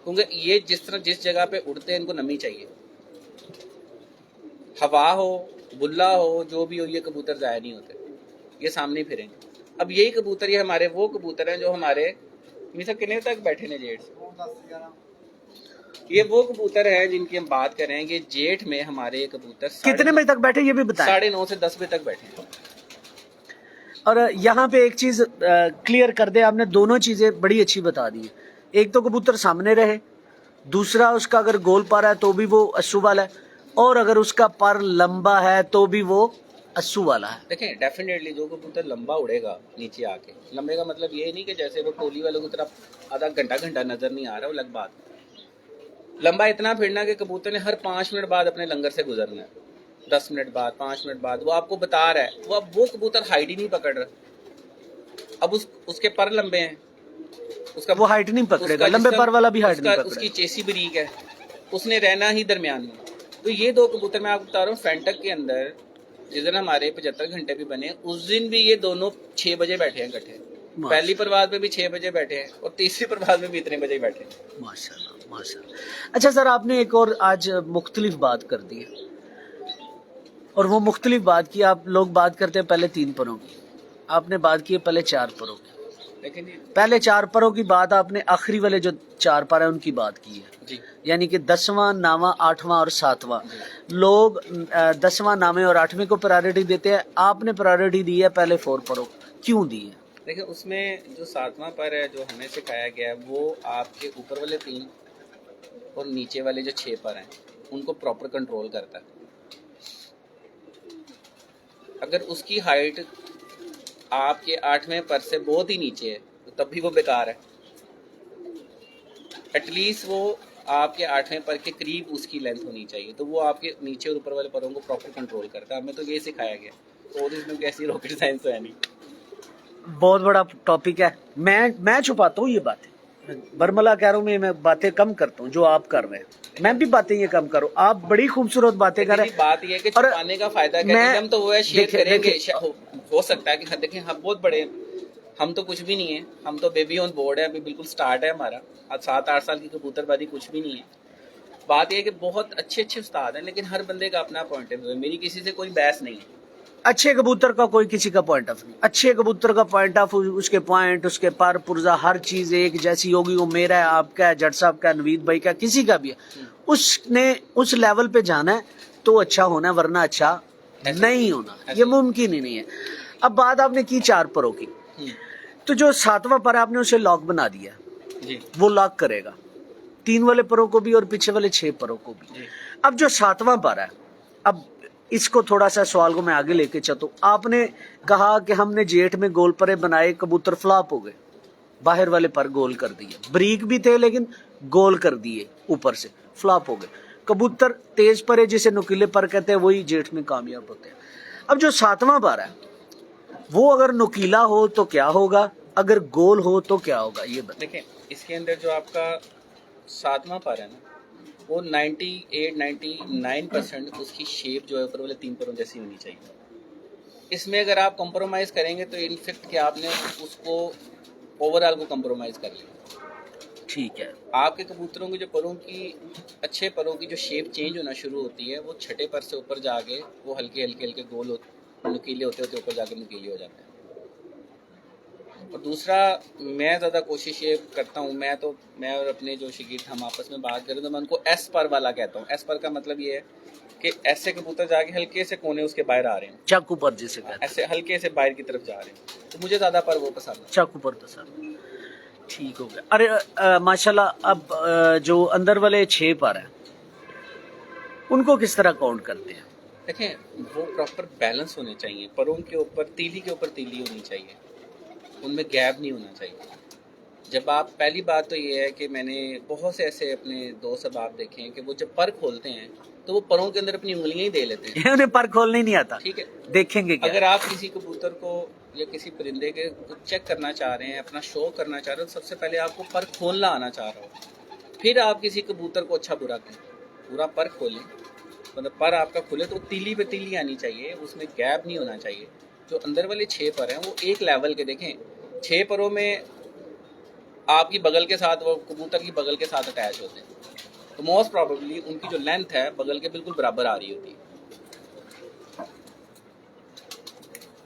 क्योंकि ये जिस जगह पे उड़ते हैं इनको नमी चाहिए। हवा हो, बुल्ला हो, जो भी हो, ये कबूतर ज़ाया नहीं होते, ये सामने ही फिरेंगे। अब यही कबूतर, ये हमारे वो कबूतर हैं जो हमारे मिसा कितने तक बैठे ने जेठ, ये वो कबूतर हैं जिनकी हम बात कर रहे हैं कि जेठ में हमारे ये कबूतर कितने बजे तक बैठे ये भी बताएं। 9:30 से 10 बजे तक बैठे हैं। और यहाँ पे एक चीज क्लियर कर दे, आपने दोनों चीजें बड़ी अच्छी बता दी है। एक तो कबूतर सामने रहे, दूसरा उसका अगर गोल पर है तो भी वो अस्सू वाला है, और अगर उसका पर लंबा है तो भी वो अस्सू वाला है। देखें, डेफिनेटली जो कबूतर लंबा उड़ेगा नीचे आके, लंबे का मतलब ये नहीं कि जैसे वो टोली वालों की तरफ आधा घंटा नजर नहीं आ रहा, वो अलग बात। लंबा इतना फिरना कि कबूतर ने हर 5 मिनट बाद अपने लंगर से गुजरना है, 10 मिनट बाद, 5 मिनट बाद, वो आपको बता रहा है। वो कबूतर हाइट ही नहीं पकड़ रहा, अब उसके पर लंबे हैं, उसका वो हाइट नहीं पकड़ेगा, लंबे पर वाला भी हाइट नहीं पकड़ेगा। उसकी चेसी बरीक है, उसने रहना ही दरमियान में। तो ये दो कबूतर मैं आपको बता रहा हूँ, फैंटक के अंदर जिस दिन हमारे 75 घंटे भी बने, उस दिन भी ये दोनों 6 बजे बैठे हैं इकट्ठे। पहली प्रवाद में भी 6 बजे बैठे हैं और तीसरी प्रवाद में भी इतने बजे बैठे हैं। माशाल्लाह माशाल्लाह। अच्छा सर, आपने एक और आज मुख्तलिफ बात कर दी है, और वो मुख्तलिफ बात की। आप लोग बात करते हैं पहले 3 परों की, आपने बात की है पहले 4 परों की। लेकिन पहले 4 परों की बात आपने आखिरी वाले जो 4 पर है उनकी बात की है जी, यानी कि 10वां, 9वां, 8वां और 7वां। लोग 10वां, 9वें और 8वें को प्रायोरिटी देते हैं, आपने प्रायोरिटी दी है पहले 4 परों। क्यों दी है? देखिए, उसमें जो 7वां पर है जो हमें सिखाया गया है, वो आपके ऊपर वाले 3 और नीचे वाले जो 6 पर हैं उनको प्रॉपर कंट्रोल करता है। अगर उसकी हाइट आपके 8वें पर से बहुत ही नीचे है तो तब भी वो बेकार है। एटलीस्ट वो आपके 8वें पर के करीब उसकी लेंथ होनी चाहिए, तो वो आपके नीचे और ऊपर वाले परों को प्रॉपर कंट्रोल करता है। हमें तो ये सिखाया गया, और इसमें कैसी रॉकेट साइंस है नहीं। बहुत बड़ा टॉपिक है, मैं छुपाता हूँ ये बातें, बरमला कह रहा हूँ, मैं बातें कम करता हूँ जो आप कर रहे हैं, मैं भी बातें ये कम करूँ। आप बड़ी खूबसूरत बातें कर रहे हैं। बात ये है कि छुपाने का फायदा क्या है, हम तो वो है शेयर करेंगे। हो सकता है कि देखें हम बहुत बड़े, हम तो कुछ भी नहीं है, हम तो बेबी ऑन बोर्ड है, अभी बिल्कुल स्टार्ट है हमारा। आज 7-8 साल की कबूतरबाजी कुछ भी नहीं है। बात यह है कि बहुत अच्छे उस्ताद हैं, लेकिन हर बंदे का अपना पॉइंट ऑफ व्यू है। मेरी किसी से कोई बहस नहीं है। अच्छे कबूतर का कोई किसी का पॉइंट ऑफ नहीं, अच्छे कबूतर का पॉइंट ऑफ, उसके पॉइंट, उसके पर पुर्जा, हर चीज एक जैसी होगी। वो मेरा है, आपका है, जट साहब का, नवीद भाई का, किसी का भी है, उसने उस लेवल पे जाना है तो अच्छा होना है, वरना अच्छा नहीं होना, ये मुमकिन ही नहीं है। अब बात आपने की 4 परों की, तो जो 7वां पर आपने उसे लॉक बना दिया जी, वो लॉक करेगा 3 वाले परों को भी और पीछे वाले 6 परों को भी। अब जो 7वां पर है, अब इसको थोड़ा सा सवाल को मैं आगे लेके चलता हूँ। आपने कहा कि हमने जेठ में गोल परे बनाए, कबूतर फ्लॉप हो गए, बाहर वाले पर गोल कर दिए, बरीक भी थे लेकिन गोल कर दिए, ऊपर से फ्लॉप हो गए। कबूतर तेज परे जिसे नुकीले पर कहते हैं वही जेठ में कामयाब होते हैं। अब जो 7वां पर है वो अगर नुकीला हो तो क्या होगा, अगर गोल हो तो क्या होगा, ये देखें। इसके अंदर जो आपका 7वां पर है ना, वो 98-99% उसकी शेप जो है ऊपर वाले 3 परों जैसी होनी चाहिए। इसमें अगर आप कंप्रोमाइज़ करेंगे तो इनफेक्ट कि आपने उसको ओवरऑल को कंप्रोमाइज़ कर लिया। ठीक है। आपके कबूतरों के जो परों की, अच्छे परों की जो शेप चेंज होना शुरू होती है, वो छठे पर से ऊपर जाके वो हल्के हल्के गोल नुकीले होते होते ऊपर जाके नुकीले हो जाते हैं। और दूसरा, मैं ज़्यादा कोशिश ये करता हूँ, मैं और अपने जो शागिर्द हम आपस में बात करें तो मैं उनको एस पर वाला कहता हूँ। एस पर का मतलब ये है कि ऐसे कबूतर जाके हल्के से कोने उसके बाहर आ रहे हैं, चाकू पर जिसे कहते हैं, ऐसे हल्के से बाहर की तरफ जा रहे हैं, तो मुझे ज़्यादा पर वो पसंद है, चाकू पर पसंद। ठीक हो गया। अरे माशाल्लाह। अब जो अंदर वाले 6 पर है उनको किस तरह काउंट करते हैं? देखें, वो प्रॉपर बैलेंस होने चाहिए, परों के ऊपर तीली के ऊपर तीली होनी चाहिए, उनमें गैप नहीं होना चाहिए। जब आप, पहली बात तो ये है कि मैंने बहुत से ऐसे अपने दोस्त अब आप देखे हैं कि वो जब पर खोलते हैं तो वो परों के अंदर अपनी उंगलियां ही दे लेते हैं। उन्हें पर खोलने नहीं आता। ठीक है, देखेंगे क्या? अगर आप किसी कबूतर को या किसी परिंदे के चेक करना चाह रहे हैं, अपना शो करना चाह रहे हो, सबसे पहले आपको पर खोलना आना चाह रहा हो, फिर आप किसी कबूतर को अच्छा बुरा करें। पूरा पर खोलें, मतलब पर आपका खुले तो तीली पे तीली आनी चाहिए, उसमें गैप नहीं होना चाहिए। जो अंदर वाले 6 पर हैं वो एक लेवल के, देखें 6 परों में आपकी बगल के साथ, वो कबूतर की बगल के साथ अटैच होते हैं, तो मोस्ट प्रॉबेबली उनकी जो लेंथ है बगल के बिल्कुल बराबर आ रही होती है।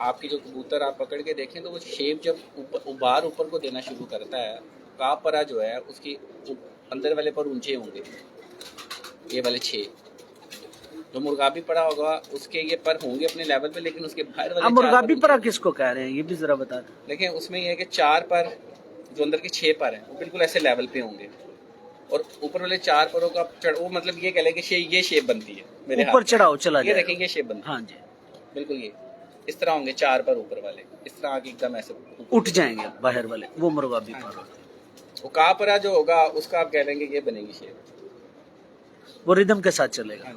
आपकी जो कबूतर आप पकड़ के देखें तो वो शेप जब उबार ऊपर को देना शुरू करता है, काप परा जो है उसकी अंदर वाले पर ऊंचे होंगे, ये वाले 6। जो मुर्गाबी पड़ा होगा उसके ये पर होंगे अपने लेवल पे, लेकिन उसके बाहर वाले मुर्गाबी परा किसको कह रहे हैं ये भी जरा बता दें। देखिए उसमें ये है कि 4 पर जो अंदर के 6 पर हैं वो बिल्कुल ऐसे लेवल पे होंगे, और ऊपर वाले 4 परों का वो मतलब ये कह लें कि ये शेप बनती है मेरे ऊपर चढ़ाओ चला ये देखें ये शेप बनती है। हाँ जी, बिल्कुल ये इस तरह होंगे 4 पर ऊपर वाले, इस तरह आगे एकदम ऐसे उठ जाएंगे बाहर वाले, वो मुर्गाबी पर होते हैं। वो कापरा जो होगा उसका आप कह लेंगे ये बनेगी शेप, वो रिदम के साथ चलेगा,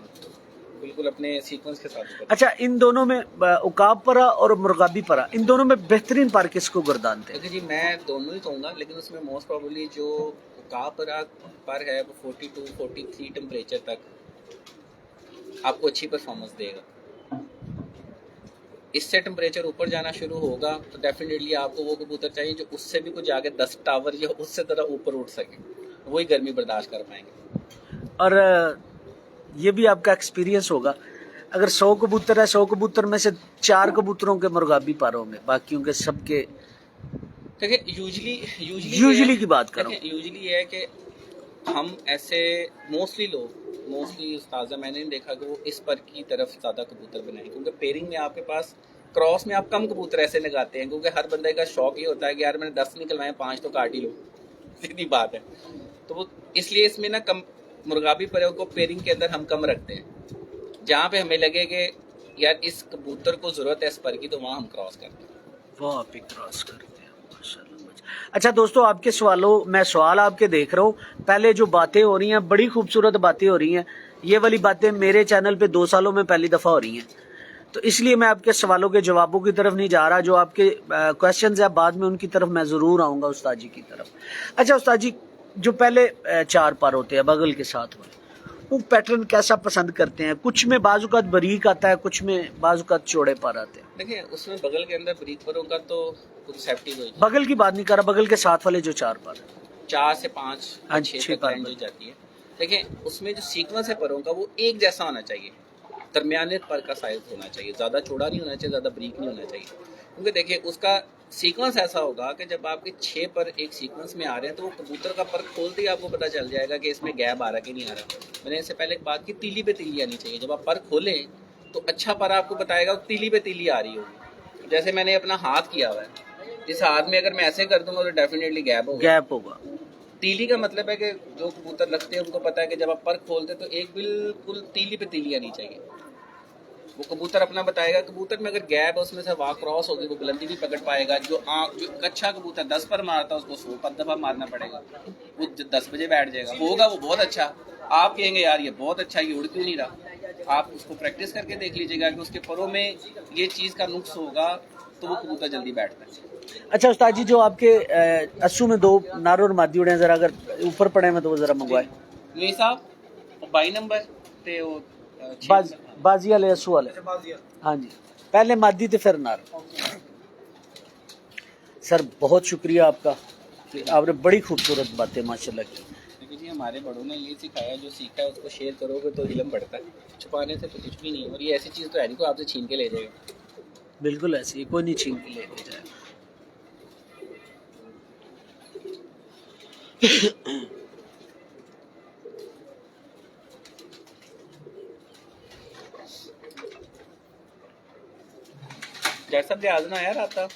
बिल्कुल अपने सीक्वेंस के साथ। अच्छा, इन दोनों में उकाब परा और मुर्गाबी परा, इन दोनों में बेहतरीन पर किसको गर्दानते हैं? देखिए जी मैं दोनों ही कहूँगा, लेकिन उसमें मोस्ट प्रोबेबली जो उकाब परा पर है वो 42-43 टेम्परेचर तक आपको अच्छी परफॉर्मेंस देगा। इससे टेम्परेचर ऊपर जाना शुरू होगा तो डेफिनेटली आपको वो कबूतर चाहिए जो उससे भी कुछ आगे 10 टावर या उससे तरह ऊपर उठ सके, वही गर्मी बर्दाश्त कर पाएंगे। और ये भी आपका एक्सपीरियंस होगा, अगर 100 कबूतर है, 100 कबूतर में से 4 कबूतरों के मुर्गाबी पारों में, बाकियों के सबके, देखिए यूजुअली की बात करो, यूजुअली ये है कि हम ऐसे मोस्टली उस्ताजा मैंने नहीं देखा कि वो इस पर की तरफ ज़्यादा कबूतर बनाए, क्योंकि पेयरिंग में आपके पास क्रॉस में आप कम कबूतर ऐसे लगाते हैं, क्योंकि हर बंदे का शौक ये होता है कि यार मैंने 10 निकलवाए 5 तो काट ही लो, सीधी बात है। तो वो इसलिए इसमें ना कम मुर्गाबी परों को पेयरिंग के अंदर हम कम रखते हैं, जहाँ पे हमें लगे कि यार इस कबूतर को ज़रूरत है इस पर की, तो वहाँ हम क्रॉस करते हैं, वो आप ही क्रॉस करते हैं। अच्छा दोस्तों, आपके मैं सवाल आपके देख रहा हूँ, पहले जो बातें हो रही हैं बड़ी खूबसूरत बातें हो रही हैं, ये वाली बातें मेरे चैनल पे 2 सालों में पहली दफ़ा हो रही हैं, तो इसलिए मैं आपके सवालों के जवाबों की तरफ नहीं जा रहा, जो आपके क्वेश्चंस है बाद में उनकी तरफ मैं ज़रूर आऊँगा उस्ताद जी की तरफ। अच्छा उस्ताद जी, जो पहले 4 पर होते हैं बगल के साथ वाले, वो पैटर्न कैसा पसंद करते हैं? कुछ में बाजुकात बारीक आता है, कुछ में बाजुकात चौड़े पर आते हैं। देखिए उसमें बगल के अंदर बारीक परों का तो कुछ सेफ्टी हो, बगल की बात नहीं कर रहा, बगल के साथ वाले जो 4 पर, 4 से 5 6 पर रेंज हो जाती है। देखिए उसमें जो सीक्वेंस है परों का वो एक जैसा होना चाहिए, दरमियाने पर का साइज होना चाहिए, ज़्यादा छोटा नहीं होना चाहिए, ज़्यादा बारीक नहीं होना चाहिए, क्योंकि देखिए उसका सीक्वेंस ऐसा होगा कि जब आपके 6 पर एक सीक्वेंस में आ रहे हैं तो वो कबूतर का पर खोलते ही आपको पता चल जाएगा कि इसमें गैप आ रहा कि नहीं आ रहा। मैंने इससे पहले एक बात की, तीली पे तीली आनी चाहिए, जब आप पर खोलें तो अच्छा पर आपको बताएगा तीली पे तीली आ रही होगी। जैसे मैंने अपना हाथ किया हुआ है, इस हाथ में अगर मैं ऐसे कर दूंगा तो डेफिनेटली गैप होगा। तीली का मतलब है कि जो कबूतर लगते हैं उनको पता है कि जब आप पर खोलते तो एक बिल्कुल तीली पे तीली आनी चाहिए, वो कबूतर अपना बताएगा। कबूतर में अगर गैप है उसमें से वाक क्रॉस होगी, वो बुलंदी भी पकड़ पाएगा। जो अच्छा कबूतर 10 पर मारता है उसको 100 पर दफा मारना पड़ेगा, वो 10 बजे बैठ जाएगा, होगा वो बहुत अच्छा। आप कहेंगे यार ये बहुत अच्छा, ये उड़ क्यों नहीं रहा? आप उसको प्रैक्टिस करके देख लीजिएगा कि उसके परों में ये चीज़ का नुक्स होगा तो वो कबूतर जल्दी बैठता है। अच्छा उस्ताद जी, जो आपके अस्सू में 2 नार और मादी उड़े हैं, जरा अगर ऊपर पड़े हैं तो वो जरा मंगवाए नहीं साहब, 22 नंबर ते वो बाजी वाले अस्सू वाले, हाँ जी, पहले मादी थे फिर नार। सर बहुत शुक्रिया आपका कि आपने बड़ी खूबसूरत बातें माशाल्लाह की। देखिए जी, हमारे बड़ों ने ये सिखाया, जो सीखा है उसको शेयर करोगे तो इल्म बढ़ता है, छुपाने से तो कुछ भी नहीं। और ये ऐसी चीज़ तो है नहीं कोई आपसे छीन के ले जाएगा, बिल्कुल ऐसी है, कोई नहीं छीन के ले जाएगा। जैसा भी आजना यार आता।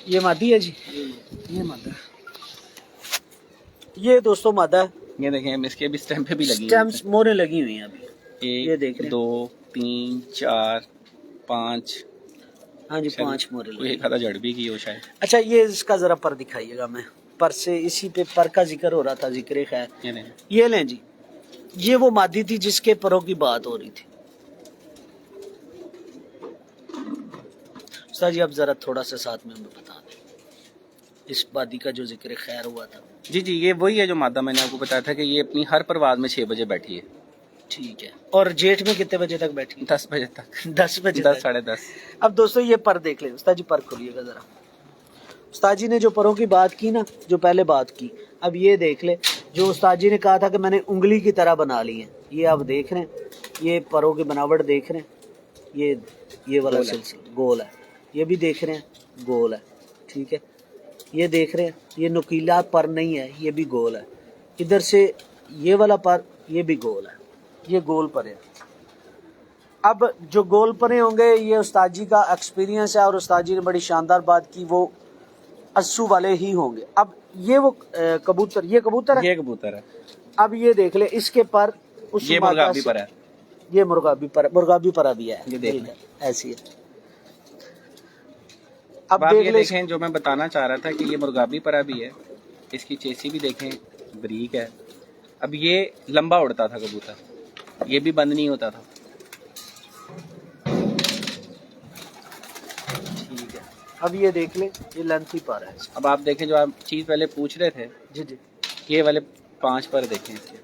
ये मादी है जी, ये मादा, ये दोस्तों मादा है। ये देखें इसके भी स्टैम्प पे भी लगी, स्टैम्प्स मोहरें लगी हुई हैं अभी। ये 1 2 3 4 5, हाँ जी 5 मोहरें लगी। एक आधा जड़ भी की हो शायद। अच्छा ये इसका जरा पर दिखाइएगा, मैं पर से इसी पे पर का जिक्र हो रहा था, जिक्र खैर। ये नहीं। ये लें जी, ये वो मादी थी जिसके परों की बात हो रही थी। उस्ताद जी आप जरा थोड़ा सा साथ में हमें बता दें इस मादी का जो जिक्र खैर हुआ था। जी जी, ये वही है जो मादा मैंने आपको बताया था कि ये अपनी हर परवाज में 6 बजे बैठी है। ठीक है, और जेठ में कितने बजे तक बैठी? 10 बजे तक। 10 बजे 10 तक। साढ़े 10। अब दोस्तों ये पर देख लें, उस्ताद जी पर खोलिएगा जरा। उस्ताद जी ने जो परों की बात की ना, जो पहले बात की, अब ये देख ले, जो उस्ताद जी ने कहा था कि मैंने उंगली की तरह बना ली है, ये आप देख रहे हैं, ये परों की बनावट देख रहे हैं, ये वाला सिलसिला गोल है, ये भी देख रहे हैं गोल है, ठीक है, ये देख रहे हैं, ये नुकीला पर नहीं है, ये भी गोल है, इधर से ये वाला पर, ये भी गोल है, ये गोल पर है। अब जो गोल परे होंगे ये उस्ताद जी का एक्सपीरियंस है, और उस्ताद जी ने बड़ी शानदार बात की, वो अस्सू वाले ही होंगे। अब ये वो कबूतर, ये कबूतर है, ये कबूतर है। अब ये देख ले, इसके पर उस ये मुर्गाबी पर है, ये मुर्गाबी पर भी है, ये देख ले। ऐसी है। अब आप ये देखें, जो मैं बताना चाह रहा था कि ये मुर्गाबी परा भी है, इसकी चेसी भी देखें, बरीक है। अब ये लंबा उड़ता था कबूतर, ये भी बंद नहीं होता था। ठीक है, अब ये देख ले, ये लेंथ ही पर है। अब आप देखें, जो आप चीज पहले पूछ रहे थे, जी जी, ये वाले 5 पर देखें इसके,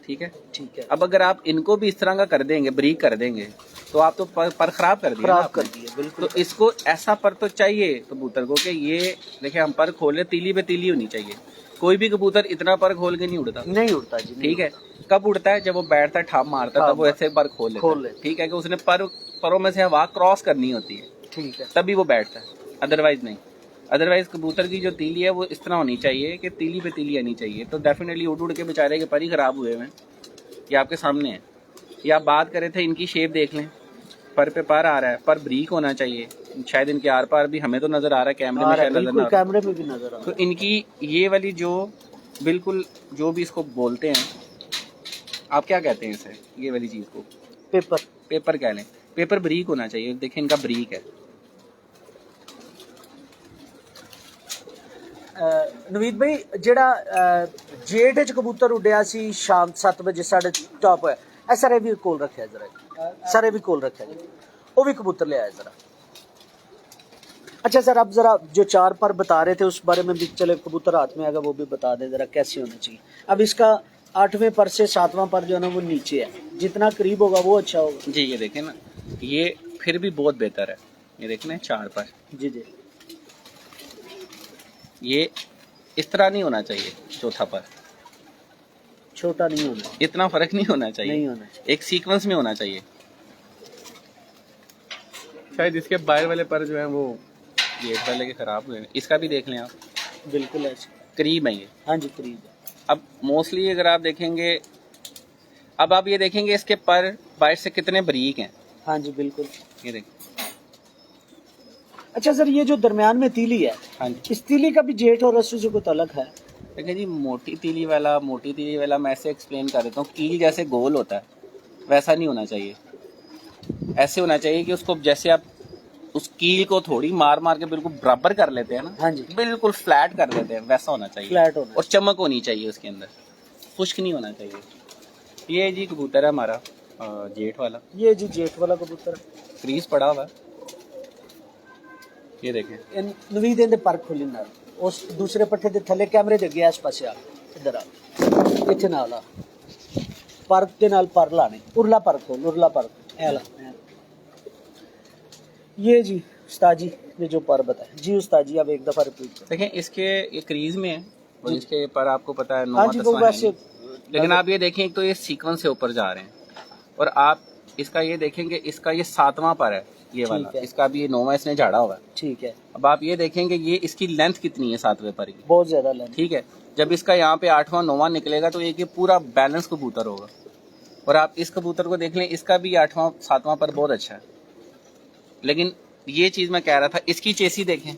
ठीक है। ठीक है, अब अगर आप इनको भी इस तरह का कर देंगे, बरीक कर देंगे, तो आप तो पर खराब कर दिए ना खराब कर दिए, बिल्कुल। तो इसको ऐसा पर तो चाहिए कबूतर को कि ये देखें, हम पर खोले तीली पे तीली होनी चाहिए। कोई भी कबूतर इतना पर खोल के नहीं उड़ता, नहीं उड़ता जी, ठीक है। कब उड़ता है? जब वो बैठता है, ठाप मारता है, तब वो ऐसे पर खोल लेता है, ठीक है, कि उसने परों में से हवा क्रॉस करनी होती है, ठीक है, तभी वो बैठता है, अदरवाइज नहीं। अदरवाइज कबूतर की जो तीली है वो इस तरह होनी चाहिए कि तीली पे तीली आनी चाहिए। तो डेफिनेटली उड़ उड़ के बेचारे के पर ही खराब हुए हैं। ये आपके सामने है। ये आप बात करे थे, इनकी शेप देख लें, पर पे पर आ रहा है, पर ब्रीक होना चाहिए। शायद इनके आर पार भी हमें तो नजर आ रहा है, कैमरे में शायद नजर ना, कैमरे में भी नजर आ रहा है। तो इनकी ये वाली जो बिल्कुल, जो भी इसको बोलते हैं, आप क्या कहते हैं इसे, ये वाली चीज को? पेपर कह लें। पेपर ब्रीक होना चाहिए। देखें, इनका ब्रीक है। नवीद भाई, जेड़ा जेठ च कबूतर उड्या सी शाम 7 बजे साढ़े टॉप है, सारे भी कोल रखे जरा, सारे भी कोल रखे, वो भी कबूतर ले आए जरा। अच्छा सर, आप जरा जो 4 पर बता रहे थे उस बारे में भी, चले कबूतर हाथ में आएगा वो भी बता दे जरा, कैसे होना चाहिए। अब इसका 8वें पर से 7वां पर जो है ना वो नीचे है, जितना करीब होगा वो अच्छा होगा जी। ये देखें ना, ये फिर भी बहुत बेहतर है। ये देखें 4 पर, जी जी, ये इस तरह नहीं होना चाहिए। चौथा पर छोटा नहीं होना, इतना फर्क नहीं होना चाहिए, नहीं होना चाहिए, एक सीक्वेंस में होना चाहिए। शायद इसके बाहर वाले पर जो है वो ये वाले के खराब हुए हैं। इसका भी देख लें आप, बिल्कुल ऐसे करीब है ये। हाँ जी, करीब है। अब मोस्टली अगर आप देखेंगे, अब आप ये देखेंगे इसके पर बाहर से कितने बारीक हैं। हाँ जी, बिल्कुल। ये देखें। अच्छा सर, ये जो दरमियान में तीली है, हाँ जी, इस तीली का भी जेठ और रस्सू से कुछ अलग है? देखिए जी, मोटी तीली वाला मैं ऐसे एक्सप्लेन कर देता हूँ। कील जैसे गोल होता है, वैसा नहीं होना चाहिए। ऐसे होना चाहिए कि उसको, जैसे आप उस कील को थोड़ी मार मार के बिल्कुल बराबर कर लेते हैं ना, हाँ जी, बिल्कुल फ्लैट कर देते हैं, वैसा होना चाहिए। फ्लैट होना और चमक होनी चाहिए उसके अंदर, खुश्क नहीं होना चाहिए। ये जी कबूतर है हमारा जेठ वाला। ये जी जेठ वाला कबूतर क्रीज पड़ा हुआ है, ये देखें। नवीद इहदे पर खोली नाल, उस दूसरे पट्टे दे थले कैमरे दे गया, इस पासे आ, इधर आ, इत्थे नाल आ, पर दे नाल पर लाने, उरला पर खोल, उरला पर खोल, ऐ ला। ये जी उस्ताद जी ने जो पर बताया जी, उस्ताद जी आप एक दफा रिपीट करें। देखें, इसके ये क्रीज में है और इसके पर आपको पता है हाँ जी, वो वैसे, लेकिन आप ये देखें, एक तो ये सीक्वेंस से ऊपर जा रहे हैं, और आप इसका ये देखेंगे, इसका ये 7वां पर है, ये वाला, इसका भी ये 9वां इसने झाड़ा हुआ है, ठीक है। अब आप ये देखेंगे ये इसकी लेंथ कितनी है 7वें पर की, बहुत ज्यादा लेंथ, ठीक है। जब इसका यहाँ पे 8वां 9वां निकलेगा तो ये पूरा बैलेंस कबूतर होगा। और आप इस कबूतर को देख लें, इसका भी 8वां 7वां पर बहुत अच्छा है। लेकिन ये चीज मैं कह रहा था, इसकी चेसी देखें,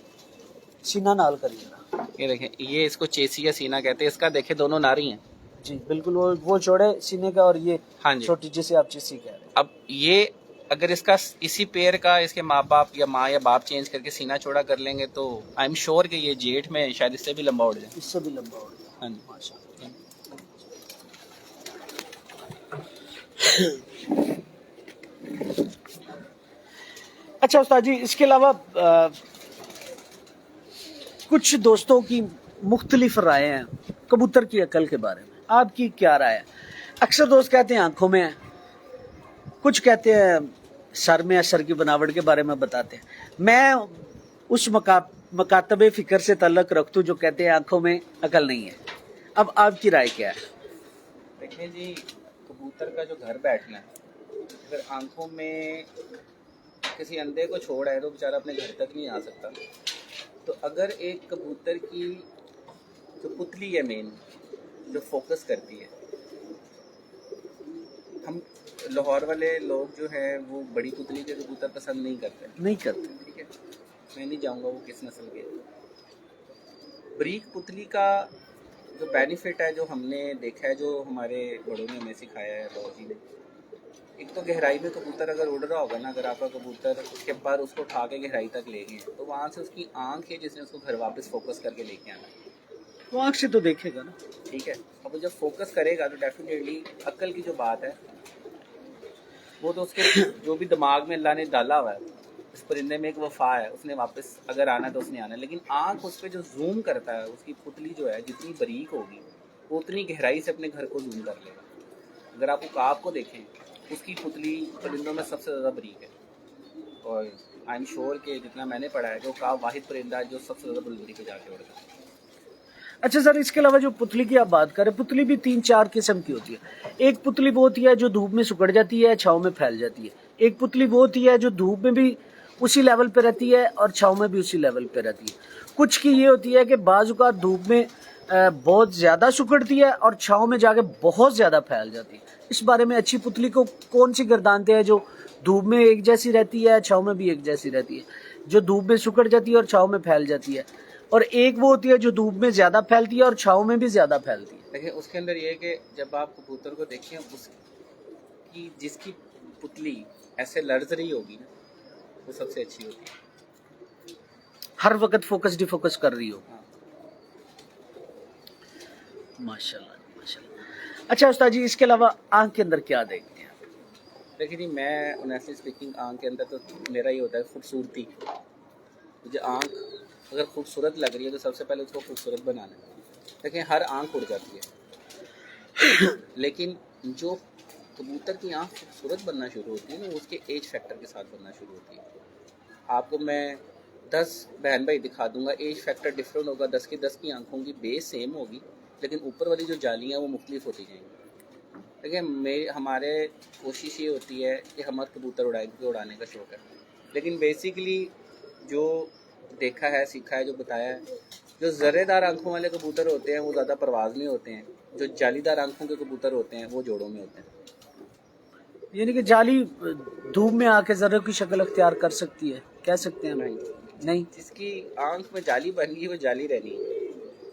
सीना नाल करिएगा, ये देखें, ये इसको चेसी या सीना कहते हैं। इसका देखें, दोनों नारी हैं जी, बिल्कुल। वो चौड़े सीने का और ये हाँ जी, छोटी, जिसे आप चेसी कह रहे हैं। अब ये अगर इसका इसी पेयर का इसके माँ बाप या माँ या बाप चेंज करके सीना चौड़ा कर लेंगे तो आई एम श्योर कि ये जेठ में शायद इससे भी लंबा उड़ जाए। इससे भी लंबा हो गया। हाँ जी। माशाल्लाह। अच्छा उस्ताद जी, इसके अलावा कुछ दोस्तों की मुख्तलिफ राय हैं कबूतर की अकल के बारे में, आपकी क्या राय है? अक्सर दोस्त कहते हैं आंखों में है, कुछ कहते हैं सर में है, सर की बनावट के बारे में बताते हैं। मैं उस मकातबे फिक्र से तल्लक रखता हूँ जो कहते हैं आंखों में अकल नहीं है। अब आपकी राय क्या है? देखिए जी, कबूतर का जो घर बैठना है, अगर आंखों में किसी अंधे को छोड़ है तो बेचारा अपने घर तक नहीं आ सकता। तो अगर एक कबूतर की जो पुतली है मेन, जो फोकस करती है, हम लाहौर वाले लोग जो हैं वो बड़ी पुतली के कबूतर पसंद नहीं करते। ठीक है, मैं नहीं जाऊंगा वो किस नस्ल के। बरीक पुतली का जो बेनिफिट है, जो हमने देखा है, जो हमारे बड़ों ने हमें सिखाया है, बाबूजी ने, एक तो गहराई में कबूतर अगर उड़ रहा होगा ना, अगर आपका कबूतर उसके बाद उसको उठा के गहराई तक ले गए तो वहाँ से उसकी आंख है जिसने उसको घर वापस फोकस करके लेके आना है। वो आंख से तो देखेगा ना। ठीक है, अब वो जब फोकस करेगा तो डेफिनेटली अक्ल की जो बात है वो तो उसके जो भी दिमाग में अल्लाह ने डाला हुआ है, इस परिंदे में एक वफा है, उसने वापस अगर आना है तो उसने आना है। लेकिन आंख उस पर जो जूम करता है, उसकी पुतली जो है जितनी बारीक होगी वो उतनी गहराई से अपने घर को जूम कर लेगा। अगर आप उकाब को देखें, उसकी पुतली परिंदों में सबसे ज़्यादा बारीक है, और आई एम श्योर कि जितना मैंने पढ़ा है, जो उकाब वाहिद परिंदा है जो सबसे ज़्यादा बुलंदी पे जाके उड़ता है। अच्छा सर, इसके अलावा जो पुतली की आप बात करें, पुतली भी 3-4 किस्म की होती है। एक पुतली वो होती है जो धूप में सुकड़ जाती है, छाँव में फैल जाती है। एक पुतली वो होती है जो धूप में भी उसी लेवल पे रहती है और छाँव में भी उसी लेवल पे रहती है। कुछ की ये होती है कि बाज़-औक़ात धूप में बहुत ज़्यादा सुकड़ती है और छाँव में जाके बहुत ज़्यादा फैल जाती है। इस बारे में अच्छी पुतली को कौन सी गर्दानते हैं जो धूप में एक जैसी रहती है, छाँव में भी एक जैसी रहती है, जो धूप में सुकड़ जाती है और छाँव में फैल जाती है, और एक वो होती है जो धूप में ज्यादा फैलती है और छाँव में भी ज्यादा फैलती है? देखिए, उसके अंदर ये है कि जब आप कबूतर को देखें, उसकी जिसकी पुतली ऐसे लर्ज रही होगी ना, वो सबसे अच्छी होती है। हर वक्त फोकस डिफोकस कर रही हो। हाँ। माशाल्लाह माशाल्लाह। अच्छा उस्ताद जी, इसके अलावा आंख के अंदर क्या देखते हैं? देखिए जी, मैं ऑनेस्टली स्पीकिंग आंख के अंदर तो मेरा ही होता है खूबसूरती। मुझे आंख अगर खूबसूरत लग रही है तो सबसे पहले उसको खूबसूरत बनाना है। देखिए, हर आंख उड़ जाती है लेकिन जो कबूतर की आंख खूबसूरत बनना शुरू होती है ना, वो उसके एज फैक्टर के साथ बनना शुरू होती है। आपको मैं 10 बहन भाई दिखा दूंगा, एज फैक्टर डिफरेंट होगा, 10 की 10 की आंखों की बेस सेम होगी, लेकिन ऊपर वाली जो जालियाँ वो मुख्तलिफ होती जाएंगी। देखिए, हमारे कोशिश ये होती है कि हमारे कबूतर उड़ाए, क्योंकि उड़ाने का शौक़ है। लेकिन बेसिकली जो देखा है, सीखा है, जो बताया है, जो ज़र्रेदार आंखों वाले कबूतर होते हैं वो ज़्यादा परवाज़ में होते हैं, जो जालीदार आंखों के कबूतर होते हैं वो जोड़ों में होते हैं। यानी कि जाली धूप में आके जर्रे की शक्ल अख्तियार कर सकती है, कह सकते हैं? नहीं, जिसकी आंख में जाली बन गई वो जाली रहनी है,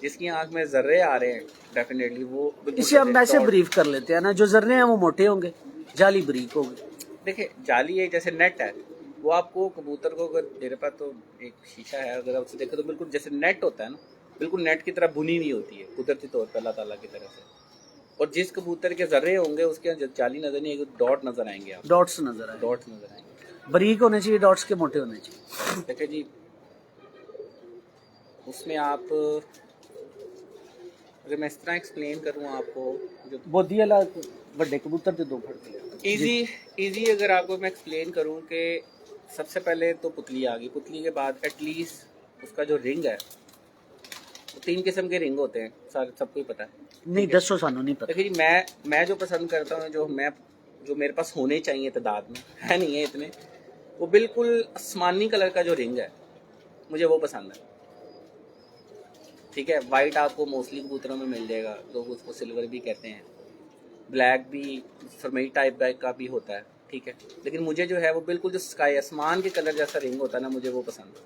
जिसकी आंख में जर्रे आ रहे हैं डेफिनेटली वो। इसे हम वैसे ब्रीफ कर लेते हैं ना, जो जर्रे हैं वो मोटे होंगे, जाली बरीक होगी। देखिए, जाली है जैसे नेट है, वो आपको कबूतर को, अगर मेरे पास तो एक शीशा है, अगर आप उसे देखें तो बिल्कुल जैसे नेट होता है ना, बिल्कुल नेट की तरह बुनी हुई होती है कुदरती तौर पर अल्लाह ताला की तरफ से। और जिस कबूतर के जर्रे होंगे उसके जाली नजर नहीं आएगी, डॉट नजर आएंगे, आप डॉट्स नजर आएंगे। डॉट्स नजर आएंगे। बारीक होने चाहिए डॉट्स के, मोटे होने चाहिए। देखिए जी, उसमें आप अगर मैं इस तरह एक्सप्लेन करूँ आपको, जो बोधी वाला बड़े कबूतर जो दो फड़ते इजी अगर आपको मैं एक्सप्लेन करूँ कि सबसे पहले तो पुतली आ गई, पुतली के बाद एटलीस्ट उसका जो रिंग है, तो 3 किस्म के रिंग होते हैं, सारे सबको ही पता है। नहीं, 10 सानों नहीं पता। देखिए जी, मैं जो पसंद करता हूँ, जो मेरे पास होने चाहिए तादाद में, है नहीं है इतने, वो बिल्कुल आसमानी कलर का जो रिंग है, मुझे वो पसंद है। ठीक है, वाइट आपको मोस्टली कबूतरों में मिल जाएगा, लोग उसको सिल्वर भी कहते हैं, ब्लैक भी फरमई टाइप का भी होता है। ठीक है, लेकिन मुझे जो है वो बिल्कुल जो स्काई आसमान के कलर जैसा रिंग होता है ना, मुझे वो पसंद है।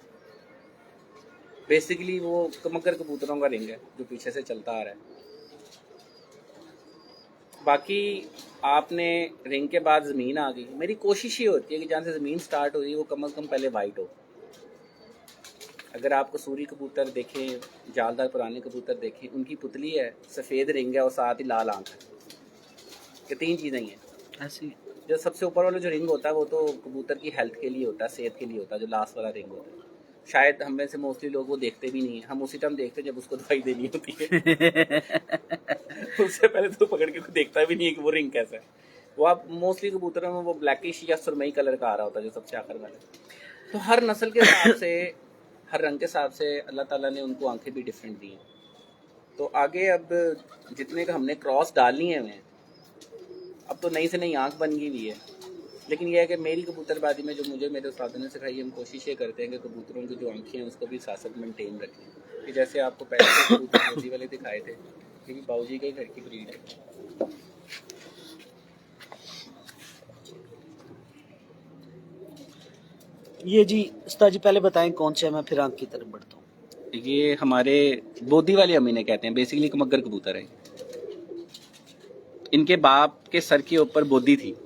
बेसिकली वो मगर कबूतरों का रिंग है जो पीछे से चलता आ रहा है। बाकी आपने रिंग के बाद ज़मीन आ गई, मेरी कोशिश ये होती है कि जहाँ से ज़मीन स्टार्ट हो रही है वो कम से कम पहले वाइट हो। अगर आप कसूरी कबूतर देखें, जालदार पुराने कबूतर देखें, उनकी पुतली है, सफ़ेद रिंग है और साथ ही लाल आंख है। ये 3 चीज़ें ही हैं ऐसी। जो सबसे ऊपर वाला जो रिंग होता है वो तो कबूतर की हेल्थ के लिए होता है, सेहत के लिए होता है। जो लास्ट वाला रिंग होता है शायद हम में से मोस्टली लोग वो देखते भी नहीं है, हम उसी टाइम देखते हैं जब उसको दवाई देनी होती है। उससे पहले तो पकड़ के कोई देखता भी नहीं है कि वो रिंग कैसा है। वो आप मोस्टली कबूतरों में वो ब्लैकिश या सुरमई कलर का आ रहा होता है जो सबसे आखिर वाले। तो हर नस्ल के हिसाब से, हर रंग के हिसाब से अल्लाह ताला ने उनको आंखें भी डिफरेंट दी हैं। तो आगे अब जितने का हमने क्रॉस डालनी है हमें, अब तो नई से नई आंख बन गई हुई है। लेकिन यह है कि मेरी कबूतरबाजी में जो मुझे मेरे उस्ताद ने सिखाई, हम कोशिश ये करते हैं कि कबूतरों की जो आंखें हैं उसको भी साथ मेंटेन रखें। कि जैसे आपको पहले तो कबूतर बोदी वाले दिखाए थे, ये भी बाबूजी के घर की ब्रीड है। ये जी उस्ताद जी पहले बताएं कौन से है, मैं फिर आंख की तरफ बढ़ता हूँ। ये हमारे बोदी वाले अमीने कहते हैं, बेसिकली मगर कबूतर है। इनके बाप के सर के ऊपर बोदी थी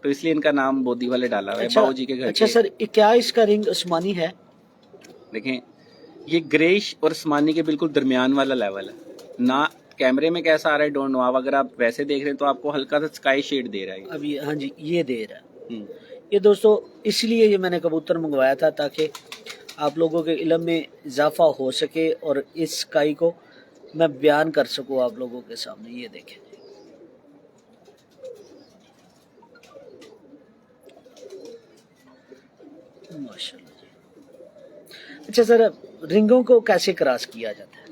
तो इसलिए इनका नाम बोदी वाले डाला हुआ है। अच्छा, बाबूजी के घर अच्छा के। सर, क्या इसका रिंग उस्मानी है? देखें, ये ग्रेश और उस्मानी के बिल्कुल दरमियान वाला लेवल है ना। कैमरे में कैसा आ रहा है डोंट नो, अगर आप वैसे देख रहे हैं तो आपको हल्का सा स्काई शेड दे रहा है। अभी हाँ जी ये दे रहा है। हम्म। ये दोस्तों इसलिए ये मैंने कबूतर मंगवाया था ताकि आप लोगों के इल्म में इजाफा हो सके और इस स्काई को मैं बयान कर सकूं आप लोगों के सामने। ये देखें माशाल्लाह जी। अच्छा सर, रिंगों को कैसे क्रॉस किया जाता है?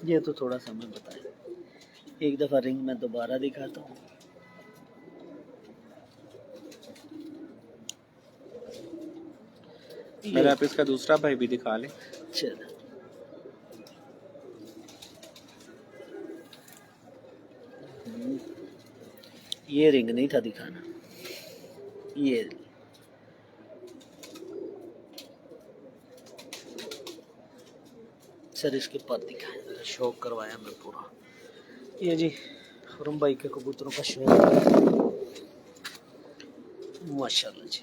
ये तो थोड़ा सा हमें बताएं। एक दफ़ा रिंग में दोबारा दिखाता हूँ। मेरा आप इसका दूसरा भाई भी दिखा लें। चल ये रिंग नहीं था दिखाना, ये सर इसके पर दिखाएं, शौक करवाया मैं पूरा। ये जी खुरम भाई के कबूतरों का शौक माशाल्लाह जी।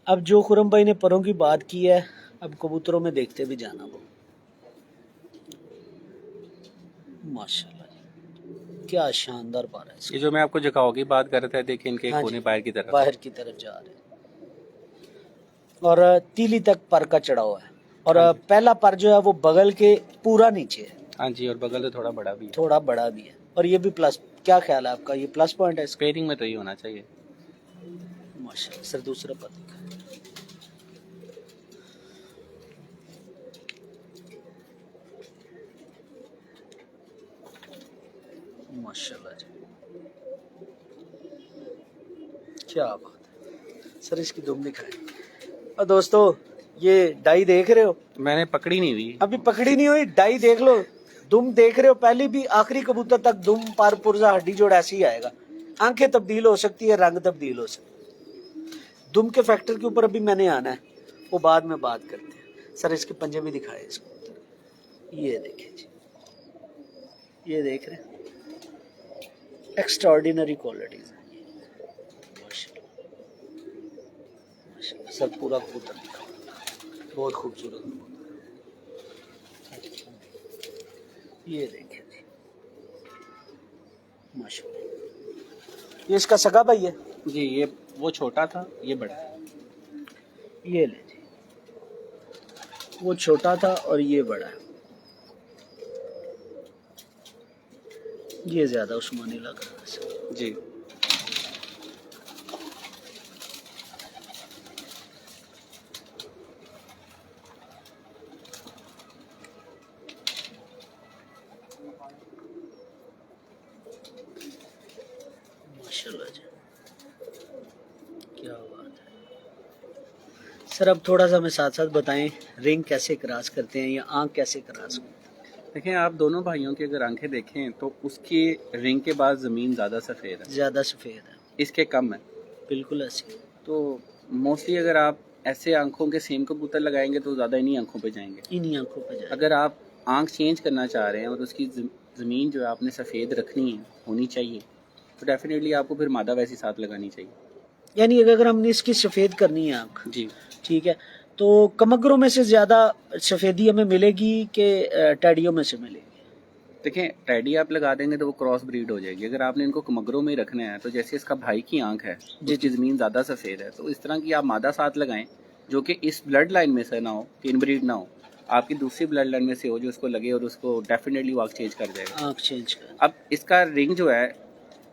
अब जो खुरम भाई ने परों की बात की है, अब कबूतरों में देखते भी जाना वो। माशाल्लाह जी, क्या शानदार पर है। ये जो मैं आपको जगाओ की बात कर रहा था, देखिए इनके हाँ कोने जी, बाहर की तरफ, बाहर की तरफ जा रहे हैं और तीली तक पर का चढ़ा हुआ है। और हाँ जी। पहला पर जो है वो बगल के पूरा नीचे है। हाँ जी, और बगल तो थोड़ा बड़ा भी है। थोड़ा बड़ा भी है और ये भी प्लस। क्या ख्याल है आपका, ये प्लस पॉइंट है इसका? पेयरिंग में तो ये होना चाहिए। माशाल्लाह सर, दूसरा पर दिखा। माशाल्लाह जी, क्या बात है सर। इसकी दुम दिखाए। और दोस्तों ये डाई देख रहे हो, मैंने पकड़ी नहीं हुई अभी पकड़ी नहीं हुई, डाई देख लो, दुम देख रहे हो। पहली भी आखिरी कबूतर तक दुम पर पुर्जा हड्डी जोड़ ऐसे ही आएगा। आंखें तब्दील हो सकती है, रंग तब्दील हो सकती है। दुम के फैक्टर के ऊपर अभी मैंने आना है, वो बाद में बात करते हैं। सर इसके पंजे भी दिखाए इसको। ये देखें जी, ये देख रहे हैं, एक्स्ट्राऑर्डिनरी क्वालिटीज है। सर पूरा कबूतर दिखा, बहुत खूबसूरत कबूतर। ये देखें जी माशाल्लाह। ये इसका सगा भाई है जी। ये वो छोटा था, ये बड़ा है। ये ले जी, वो छोटा था और ये बड़ा है। ये ज्यादा उस्मानी लग रहा है सर जी। माशाल्लाह जी, क्या बात है। सर अब थोड़ा सा हमें साथ साथ बताएं, रिंग कैसे क्रॉस करते हैं या आंख कैसे क्रॉस करते हैं? देखें, आप दोनों भाइयों की अगर आंखें देखें तो उसकी रिंग के बाद ज़मीन ज़्यादा सफ़ेद है, ज्यादा सफेद है, इसके कम है। बिल्कुल ऐसे। तो मोस्टली अगर आप ऐसे आंखों के सेम कबूतर लगाएंगे तो ज़्यादा इन्हीं आंखों पे जाएंगे। इन्हीं आंखों पे जाए। अगर आप आंख चेंज करना चाह रहे हैं और उसकी ज़मीन जो है आपने सफ़ेद रखनी है, होनी चाहिए, तो डेफिनेटली आपको फिर मादा वैसी साथ लगानी चाहिए। यानी अगर हमने इसकी सफ़ेद करनी है आंख, जी, ठीक है, तो कमगरों में से ज़्यादा सफ़ेदी हमें मिलेगी कि टैडियों में से मिलेगी? देखें टैडी आप लगा देंगे तो वो क्रॉस ब्रीड हो जाएगी। अगर आपने इनको कमगरों में ही रखना है तो जैसे इसका भाई की आंख है, जी, उसकी ज़मीन ज़्यादा सफ़ेद है, तो इस तरह की आप मादा साथ लगाएं जो कि इस ब्लड लाइन में से ना हो, कि इनब्रीड ना हो, आपकी दूसरी ब्लड लाइन में से हो जो उसको लगे और उसको डेफिनेटली वो आंख चेंज कर जाएगा। आंख चेंज कर, अब इसका रिंग जो है,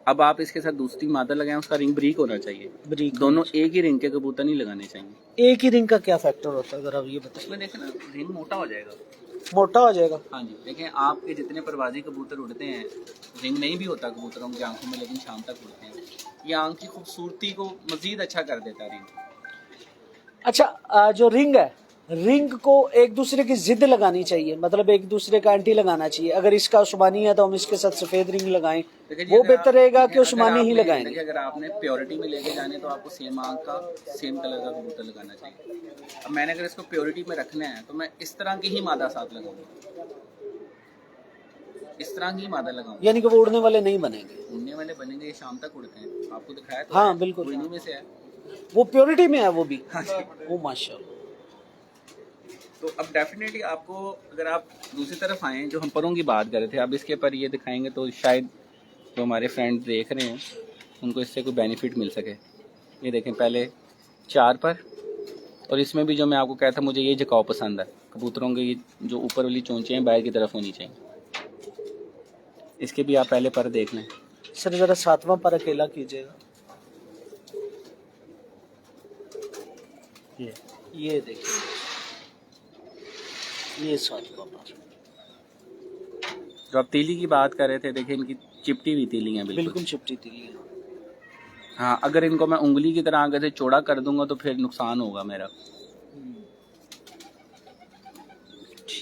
अब आप इसके साथ दूसरी मादा लगाएं, उसका रिंग ब्रीक होना चाहिए। ब्रीक दोनों एक ही रिंग के कबूतर नहीं लगाने चाहिए। एक ही रिंग का क्या फैक्टर होता है अगर आप ये बताइए? उसमें देखें ना, रिंग मोटा हो जाएगा। मोटा हो जाएगा? हाँ जी, देखें आपके जितने परवाजी कबूतर उड़ते हैं, रिंग नहीं भी होता कबूतरों की आंखों में, लेकिन शाम तक उड़ते हैं, ये आंख की खूबसूरती को मजीद अच्छा कर देता है रिंग। अच्छा, जो रिंग है, रिंग को एक दूसरे की जिद लगानी चाहिए, मतलब एक दूसरे का एंटी लगाना चाहिए। अगर इसका उस्मानी है तो हम इसके साथ सफ़ेद रिंग लगाएं, देखिए जी, वो अगर बेहतर आप- रहेगा कि देखिए, उस्मानी ही देखिए, लगाएंगे? अगर आपने प्योरिटी में लेके जाने तो आपको सेम आंख का सेम कलर का कबूतर लगाना चाहिए। अब मैंने अगर इसको प्योरिटी में रखना है तो मैं इस तरह की ही मादा साथ लगाऊंगा, इस तरह की मादा लगाऊंगा। यानी कि वो उड़ने वाले नहीं बनेंगे? उड़ने वाले बनेंगे, ये शाम तक उड़ते हैं, आपको दिखाया तो हाँ है, बिल्कुल, वो इन्हीं में से है। वो प्योरिटी में है वो भी? हाँ जी। ओ माशाल्लाह। तो अब डेफिनेटली आपको, अगर आप दूसरी तरफ आएँ, जो हम परों की बात कर रहे थे, अब इसके पर ये दिखाएंगे तो शायद जो हमारे फ्रेंड देख रहे हैं उनको इससे कोई बेनिफिट मिल सके। ये देखें, पहले 4 पर, और इसमें भी जो मैं आपको कहता था, मुझे ये झुकाव पसंद है कबूतरों की, जो ऊपर वाली चोंचें हैं बाहर की तरफ होनी चाहिए। इसके भी आप पहले पर देख लें। सर जरा 7वां पर अकेला कीजिएगा। ये देखिए, ये 7वां पर। जो आप तीली की बात कर रहे थे, देखिए इनकी चिपटी हुई तीली हैं बिल्कुल। बिल्कुल चिपटी तीली है। हाँ, अगर इनको मैं उंगली की तरह आगे से चौड़ा कर दूंगा तो फिर नुकसान होगा मेरा।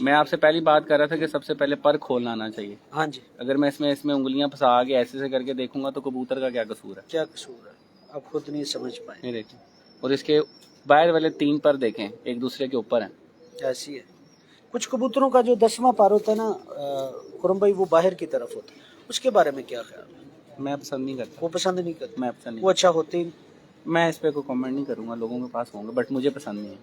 मैं आपसे पहली बात कर रहा था कि सबसे पहले पर खोलना आना चाहिए। हाँ जी। अगर मैं इसमें उंगलियां फंसा के ऐसे से करके देखूंगा तो कबूतर का क्या कसूर है? क्या कसूर है, आप खुद नहीं समझ पाए। ये देखें, और इसके बाहर वाले 3 पर देखें, एक दूसरे के ऊपर हैं। ऐसी है। कुछ कबूतरों का जो 10वां पर होता है ना खुरम भाई, वो बाहर की तरफ होता है, उसके बारे में क्या ख्याल है? मैं पसंद नहीं करता। वो पसंद नहीं करते? मैं पसंद नहीं, वो अच्छा होते ही नहीं? मैं इस पर कोई कमेंट नहीं करूंगा, लोगों के पास होंगे, बट मुझे पसंद नहीं है।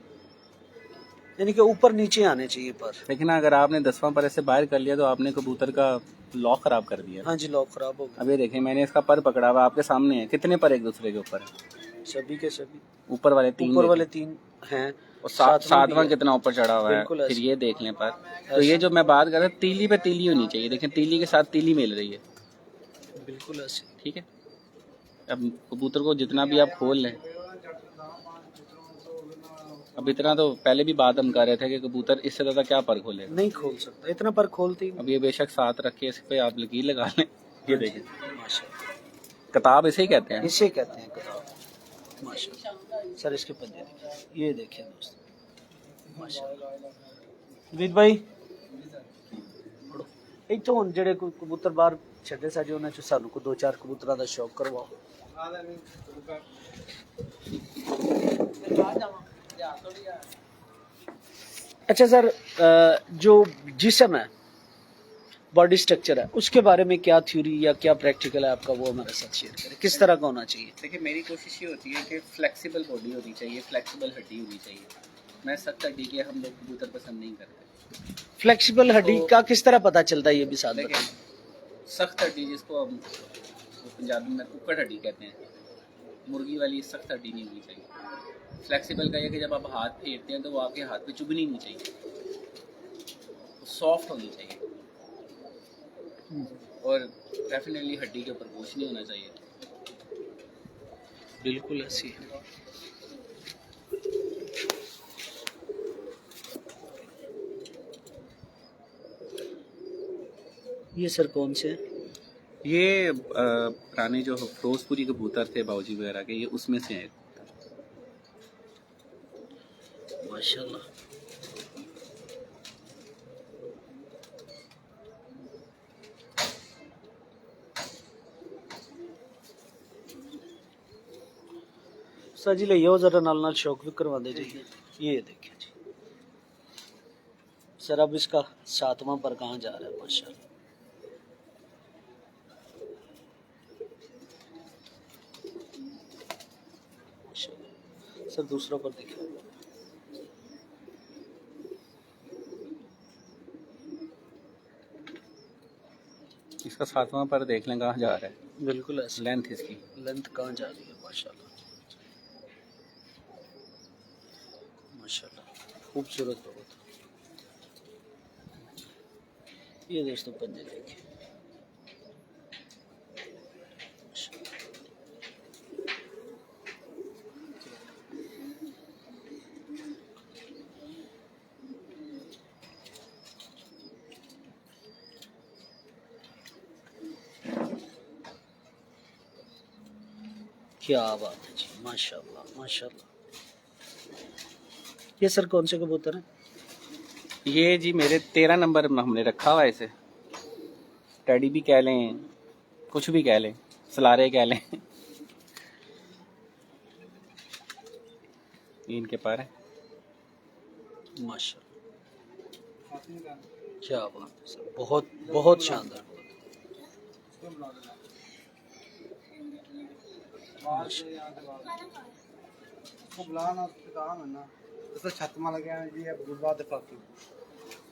यानी कि ऊपर नीचे आने चाहिए पर। लेकिन ना, अगर आपने 10वां पर ऐसे बाहर कर लिया तो आपने कबूतर का लॉक खराब कर दिया। हाँ जी, लॉक खराब हो गया। अब ये देखें, मैंने इसका पर पकड़ा हुआ, आपके सामने है, कितने पर एक दूसरे के ऊपर है? सभी के सभी ऊपर वाले 3, ऊपर वाले 3 हैं, और सातवां भी 7वां है। कितना ऊपर चढ़ा हुआ है। बिल्कुल फिर ऐसे। ये देख लें पर। तो ये जो मैं बात कर रहा हूँ, तीली पे तीली होनी चाहिए। देखें, तीली के साथ तीली मिल रही है, बिल्कुल ऐसे। ठीक है। अब कबूतर को जितना भी आप खोल लें, अब इतना तो पहले भी बात हम कर रहे थे कि कबूतर इससे ज़्यादा क्या पर खोलेगा। नहीं खोल सकता, इतना पर खोलते ही नहीं। अब ये बेशक साथ रख के इस पे आप लकीर लगा लें। ये देखें, माशाल्लाह, किताब इसे ही कहते हैं। इसे कहते हैं किताब। माशाल्लाह सर, इसके पंजे देखिए, ये देखिए दोस्तों, माशाल्लाह। विद भाई इतों हुण जेडे कोई कबूतर बाहर छड्डे साजे, उन्हां चों सानू को 2-4 कबूतरां दा शौक करवाओ। अच्छा सर, जो जिस्म है, बॉडी स्ट्रक्चर है, उसके बारे में क्या थ्योरी या क्या प्रैक्टिकल है आपका, वो हमारे साथ शेयर करें। किस तरह का होना चाहिए? देखिए, मेरी कोशिश ये होती है कि फ्लेक्सिबल बॉडी होनी चाहिए, फ्लेक्सिबल हड्डी होनी चाहिए। मैं सख्त हड्डी के हम लोग कबूतर पसंद नहीं करते। फ्लेक्सिबल हड्डी का किस तरह पता चलता है, ये भी साथ देखिए, बताएं। सख्त हड्डी जिसको हम पंजाबी में कुक्कड़ हड्डी कहते हैं, मुर्गी वाली सख्त हड्डी नहीं होनी चाहिए। फ्लेक्सिबल का ये कि जब आप हाथ फेरते हैं तो वो आपके हाथ पे चुभनी नहीं चाहिए, सॉफ्ट होनी चाहिए, और डेफिनेटली हड्डी के ऊपर बोझ नहीं होना चाहिए। बिल्कुल ऐसी है। ये सर कौन से हैं? ये पुराने जो फिरोजपुरी कबूतर थे बाऊजी वगैरह के, ये उसमें से हैं। माशाल्लाह। सर जी ले आओ जरा, नाल नाल शौक भी करवा दे जी। ये देखिए जी, सर अब इसका 7वां पर कहाँ जा रहा है माशाल्लाह। सर दूसरा पर देखिए। इसका 7वां पर देख लें कहाँ जा रहा है, बिल्कुल ऐसे लेंथ इसकी। लेंथ कहाँ जा रही है माशाल्लाह माशाल्लाह, खूबसूरत बहुत। ये दोस्तों पंजे देखिए क्या बात है जी, माशाल्लाह माशाल्लाह। ये सर कौन से कबूतर हैं? ये जी मेरे 13 नंबर हमने रखा हुआ है इसे। टेडी भी कह लें, कुछ भी कह लें, सलारे कह लें। ये इनके पर है माशाल्लाह, क्या बात है सर, बहुत बहुत शानदार।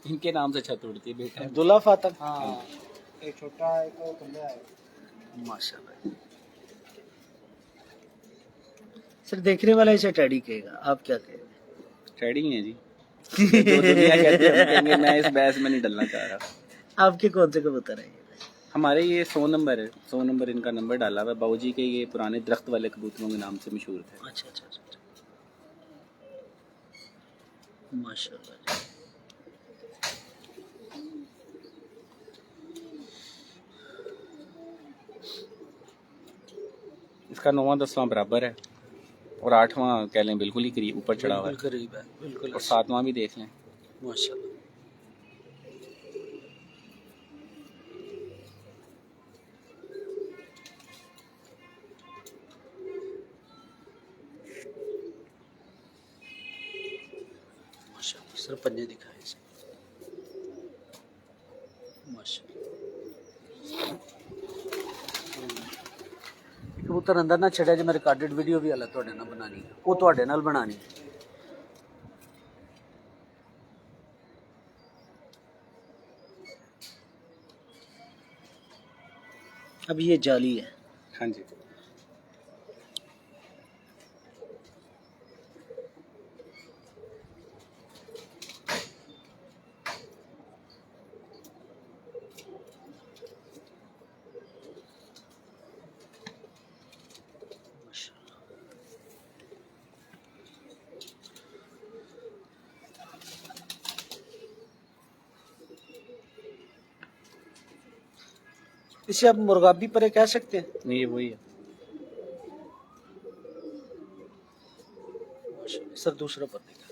इनके नाम से छत उड़ती है बेटा। अब्दुल्ला फातह, हाँ, एक छोटा है, एक बंदा है। माशाल्लाह। सर देखने वाला इसे टैडी कहेगा, आप क्या कहेंगे? टेडी है जी। जो दुनिया कहती है हम कहेंगे, मैं इस बहस में नहीं डलना चाह रहा। आपके कौन से कबूतर हैं? हमारे ये 100 नंबर है, 100 नंबर इनका नंबर डाला हुआ है। बाबूजी के ये पुराने दरख्त वाले कबूतरों के नाम से मशहूर थे। अच्छा अच्छा अच्छा, माशाल्लाह जी। इसका 9वां 10वां बराबर है और 8वां कह लें बिल्कुल ही करीब ऊपर चढ़ा हुआ है। बिल्कुल करीब है, बिल्कुल और 7वां भी देख लें। माशाल्लाह। माशाल्लाह सर पंजे दिखाए इसे। माशाल्लाह कबूतर अंदर ना छड़े, जो मैं रिकॉर्डेड वीडियो भी हला ਤੁਹਾਡੇ ਨਾਲ बनानी है, वो ਤੁਹਾਡੇ ਨਾਲ बनानी है। अब ये जाली है। हाँ जी। इसे आप मुर्गाबी परे कह सकते हैं। नहीं, ये वही है। सर दूसरा पर देखा,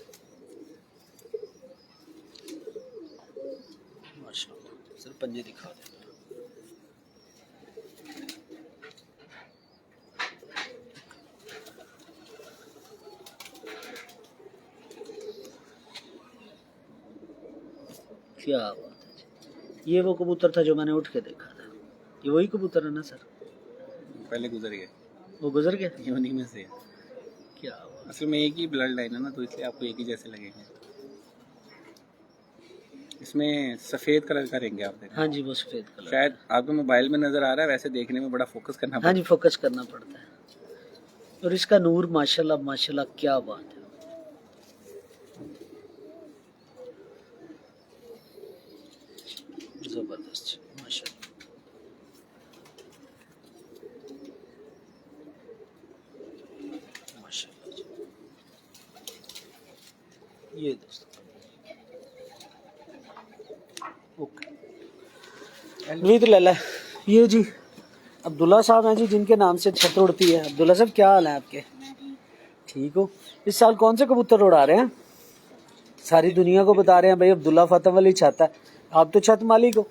माशाल्लाह सर पंजे दिखा दे। क्या बात है जी। ये वो कबूतर था जो मैंने उठ के देखा था, ये वही कबूतर है ना सर? पहले गुजर गए, वो गुजर गया, ये उन्हीं में से है। क्या बात। असल में एक ही ब्लड लाइन है ना, तो इसलिए आपको एक ही जैसे लगेंगे। इसमें सफ़ेद कलर का रेंगे आप देखें। हाँ जी, वो सफेद कलर शायद आपको मोबाइल में नज़र आ रहा है, वैसे देखने में बड़ा फोकस करना हाँ पड़ता जी, फोकस करना पड़ता है। और इसका नूर माशाल्लाह माशाल्लाह, क्या बात है। जबरदस्त माशाल्लाह। माशाल्लाह जी। ये दोस्तों ओके, वीद लला। ये जी अब्दुल्ला साहब हैं जी, जिनके नाम से छत उड़ती है। अब्दुल्ला साहब क्या हाल है आपके? ठीक हो? इस साल कौन से कबूतर उड़ा रहे हैं? सारी दुनिया को बता रहे हैं भाई अब्दुल्ला फातह वाली छत है। आप तो छत मालिक हो।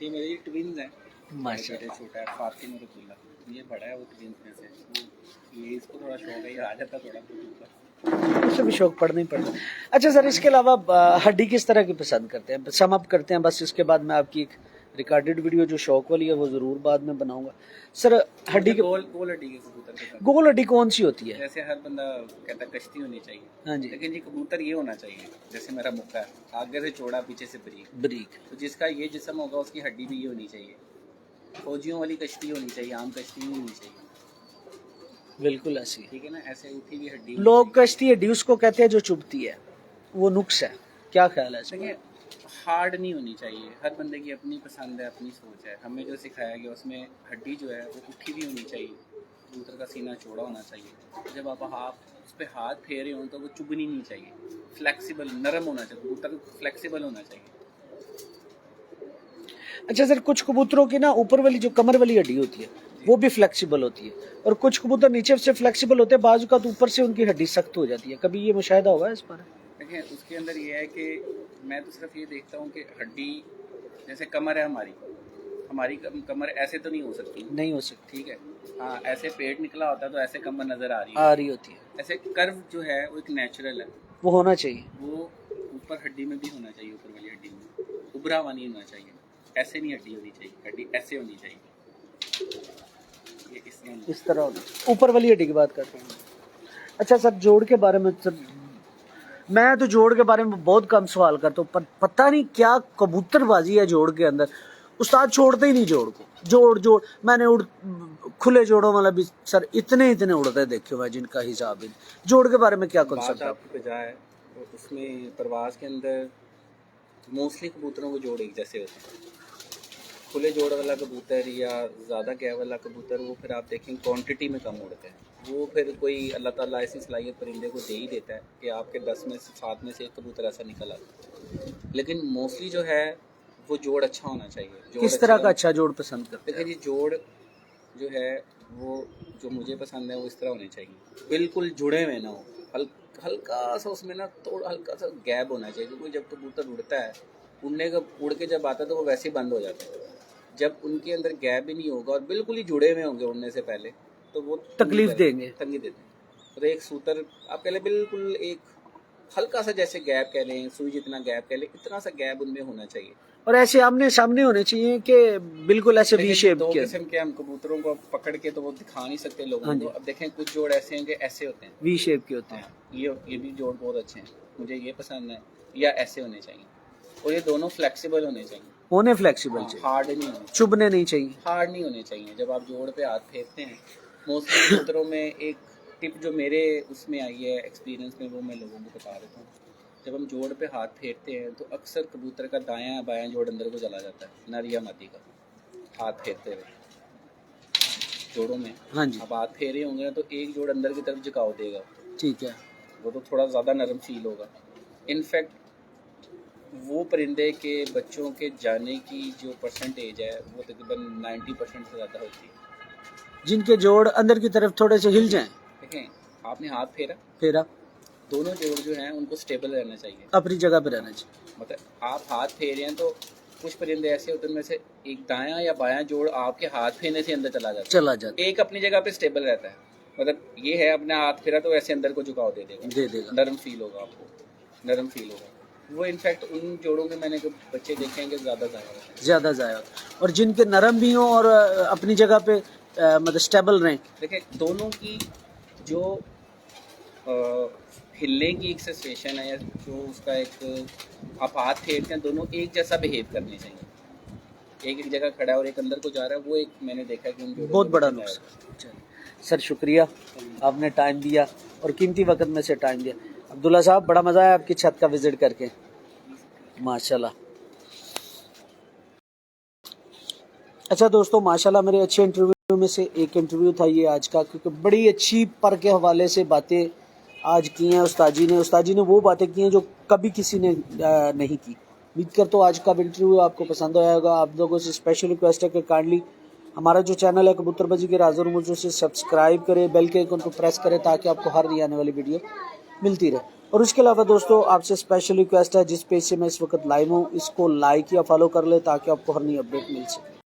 ये मेरे ट्विन्स हैं। माशाल्लाह, छोटा है फातिम और अब्दुल्ला। ये बड़ा है वो 3 में से, ये इसको थोड़ा शौक है, ये आ जाता थोड़ा बहुत ऊपर। उसे भी शौक पड़ना ही पड़ता है। अच्छा सर, इसके अलावा हड्डी किस तरह की पसंद करते हैं? सम अप करते हैं बस, इसके बाद मैं आपकी एक रिकॉर्डेड वीडियो जो शौक वाली है वो जरूर बाद में बनाऊंगा। सर हड्डी के गोल गोल हड्डी के कबूतर के साथ, गोल हड्डी कौन सी होती है? जैसे हर बंदा कहता है कश्ती होनी चाहिए, हाँ जी, लेकिन ये कबूतर ये होना चाहिए, जैसे मेरा मुक्का है, आगे से चौड़ा पीछे से बारीक, ब्रीक। तो जिसका ये जिस्म होगा उसकी हड्डी भी ये होनी चाहिए। फौजियों वाली कश्ती होनी चाहिए, आम कश्ती नहीं होनी चाहिए, बिल्कुल ऐसी। ठीक है ना, ऐसे उठी हुई हड्डी। लोग कश्ती हड्डी उसको कहते हैं जो चुभती है, वो नुक्स है, क्या ख्याल है इसमें? देखिए हार्ड नहीं होनी चाहिए, हर बंदे की अपनी पसंद है, अपनी सोच है। हमें जो सिखाया गया उसमें हड्डी जो है वो उठी भी होनी चाहिए, कबूतर का सीना चौड़ा होना चाहिए, जब आप उस पर हाथ फेरे हों तो वो चुभनी नहीं चाहिए, फ्लेक्सिबल नरम होना चाहिए, कबूतर फ्लेक्सिबल होना चाहिए। अच्छा सर, कुछ कबूतरों की ना ऊपर वाली जो कमर वाली हड्डी होती है वो भी फ्लेक्सिबल होती है, और कुछ कबूतर नीचे से फ्लेक्सिबल होते हैं, बाजू का तो ऊपर से उनकी हड्डी सख्त हो जाती है। कभी ये मुशाहिदा हुआ है इस पर? देखिए उसके अंदर ये है कि मैं तो सिर्फ ये देखता हूँ कि हड्डी जैसे कमर है हमारी कमर ऐसे तो नहीं हो सकती, नहीं हो सकती, ठीक है, हाँ ऐसे पेट निकला होता है तो ऐसे कमर नज़र आ रही होती है। ऐसे कर्व जो है वो एक नेचुरल है, वो होना चाहिए, वो ऊपर हड्डी में भी होना चाहिए, ऊपर वाली हड्डी में उभरा हुआ नहीं होना चाहिए, ऐसे नहीं हड्डी होनी चाहिए, हड्डी ऐसे होनी चाहिए, ये इस तरह होना, ऊपर वाली हड्डी की बात करते हैं। अच्छा सर, जोड़ के बारे में सर, मैं तो जोड़ के बारे में बहुत कम सवाल करता हूँ, पर पता नहीं क्या कबूतरबाजी है जोड़ के अंदर, उस्ताद छोड़ते ही नहीं जोड़ को। जोड़ मैंने खुले जोड़ों वाला भी सर इतने उड़ते देखे हुए जिनका हिसाब ही नहीं। जोड़ के बारे में क्या कॉन्सेप्ट है? आपकी बजाय तो उसमें परवाज के अंदर मोस्टली कबूतरों को जोड़ एक जैसे होते हैं, खुले जोड़ वाला कबूतर या ज़्यादा गैप वाला कबूतर वो फिर आप देखें क्वांटिटी में कम उड़ते हैं, वो फिर कोई अल्लाह ताला ऐसी सलाहियत परिंदे को दे ही देता है कि आपके 10 में से 7 में से एक कबूतर ऐसा निकल आता है, लेकिन मोस्टली जो है वो जोड़ अच्छा होना चाहिए। किस तरह का अच्छा जोड़ पसंद करते हैं? देखिए जी, जोड़ जो है वो जो मुझे पसंद है वो इस तरह होने चाहिए, बिल्कुल जुड़े हुए ना हो, हल्का सा उसमें ना थोड़ा हल्का सा गैप होना चाहिए, क्योंकि जब कबूतर उड़ता है उड़ के जब आता है तो वो वैसे ही बंद हो जाता है। जब उनके अंदर गैप भी नहीं होगा और बिल्कुल ही जुड़े हुए होंगे उड़ने से पहले तो वो तकलीफ देंगे, तंगी देते हैं। तो एक सूतर आप कह लें बिल्कुल एक हल्का सा जैसे गैप कह लें, सुई जितना गैप कह लें, इतना सा गैप उनमें होना चाहिए, और ऐसे आमने सामने होने चाहिए कि बिल्कुल ऐसे वी शेप दो के। किस्म के हम कबूतरों को पकड़ के तो वो दिखा नहीं सकते लोगों को। अब देखें कुछ जोड़ ऐसे हैं कि ऐसे होते हैं, वी शेप के होते हैं। ये भी जोड़ बहुत अच्छे हैं, मुझे ये पसंद है, या ऐसे होने चाहिए, और ये दोनों फ्लेक्सिबल होने चाहिए, होने फ्लेक्सिबल चाहिए, हार्ड नहीं होने, चुभने नहीं चाहिए, हार्ड नहीं होने चाहिए। जब आप जोड़ पे हाथ फेरते हैं, मोस्टली कबूतरों में एक टिप जो मेरे उसमें आई है एक्सपीरियंस में, वो मैं लोगों को बता देता हूँ। जब हम जोड़ पे हाथ फेरते हैं तो अक्सर कबूतर का दायां बायां जोड़ अंदर को चला जाता है, नर या मादी का, हाथ फेरते हुए जोड़ों में। हाँ जी, अब हाथ फेरे होंगे ना तो एक जोड़ अंदर की तरफ झुकाव देगा, ठीक है, वो तो थोड़ा ज़्यादा नरम फील होगा। इनफैक्ट वो परिंदे के बच्चों के जाने की जो परसेंटेज है वो तकरीबन 90% से ज़्यादा होती है जिनके जोड़ अंदर की तरफ थोड़े से हिल जाएं। देखें आपने हाथ फेरा, दोनों जोड़ जो हैं उनको स्टेबल रहना चाहिए, अपनी जगह पे रहना चाहिए। मतलब आप हाथ फेर रहे हैं तो कुछ परिंदे ऐसे होते हैं उनमें से एक दायां या बायां जोड़ आपके हाथ फेरने से अंदर चला जाता है, एक अपनी जगह पे स्टेबल रहता है। मतलब ये है अपने हाथ फेरा तो वैसे अंदर को झुकाव दे देगा, नरम फील होगा आपको, नरम फील होगा वो। इनफैक्ट उन जोड़ों के मैंने बच्चे देखे हैं कि ज़्यादा ज़ाया और जिनके नरम भी हों और अपनी जगह पे मतलब स्टेबल रहें। देखें दोनों की जो हिलने की एक सिचुएशन है या जो उसका एक आप हाथ फेरते हैं, दोनों एक जैसा बिहेव करने चाहिए। एक जगह खड़ा है और एक अंदर को जा रहा है, वो एक मैंने देखा कि बहुत बड़ा नुकसान। सर शुक्रिया, आपने टाइम दिया और कीमती वक्त में से टाइम दिया। अब्दुल्ला साहब, बड़ा मज़ा आया आपकी छत का विजिट करके, माशाल्लाह। अच्छा दोस्तों, माशाल्लाह मेरे अच्छे इंटरव्यू में से एक इंटरव्यू था ये आज का, क्योंकि बड़ी अच्छी पर के हवाले से बातें आज की हैं उस्ताद जी ने वो बातें की हैं जो कभी किसी ने नहीं की। उम्मीद करता हूँ आज का इंटरव्यू आपको पसंद आया होगा। आप लोगों से स्पेशल रिक्वेस्ट है कि काइंडली हमारा जो चैनल है कबूतरबाजी के राज़ और रमूज़, उसे सब्सक्राइब करें, बेल के आइकन को प्रेस करें ताकि आपको हर नई आने वाली वीडियो मिलती रहे। और उसके अलावा दोस्तों आपसे स्पेशल रिक्वेस्ट है, जिस पेज से मैं इस वक्त लाइव हूँ इसको लाइक या फॉलो कर ले ताकि आपको हर नई अपडेट मिल सके।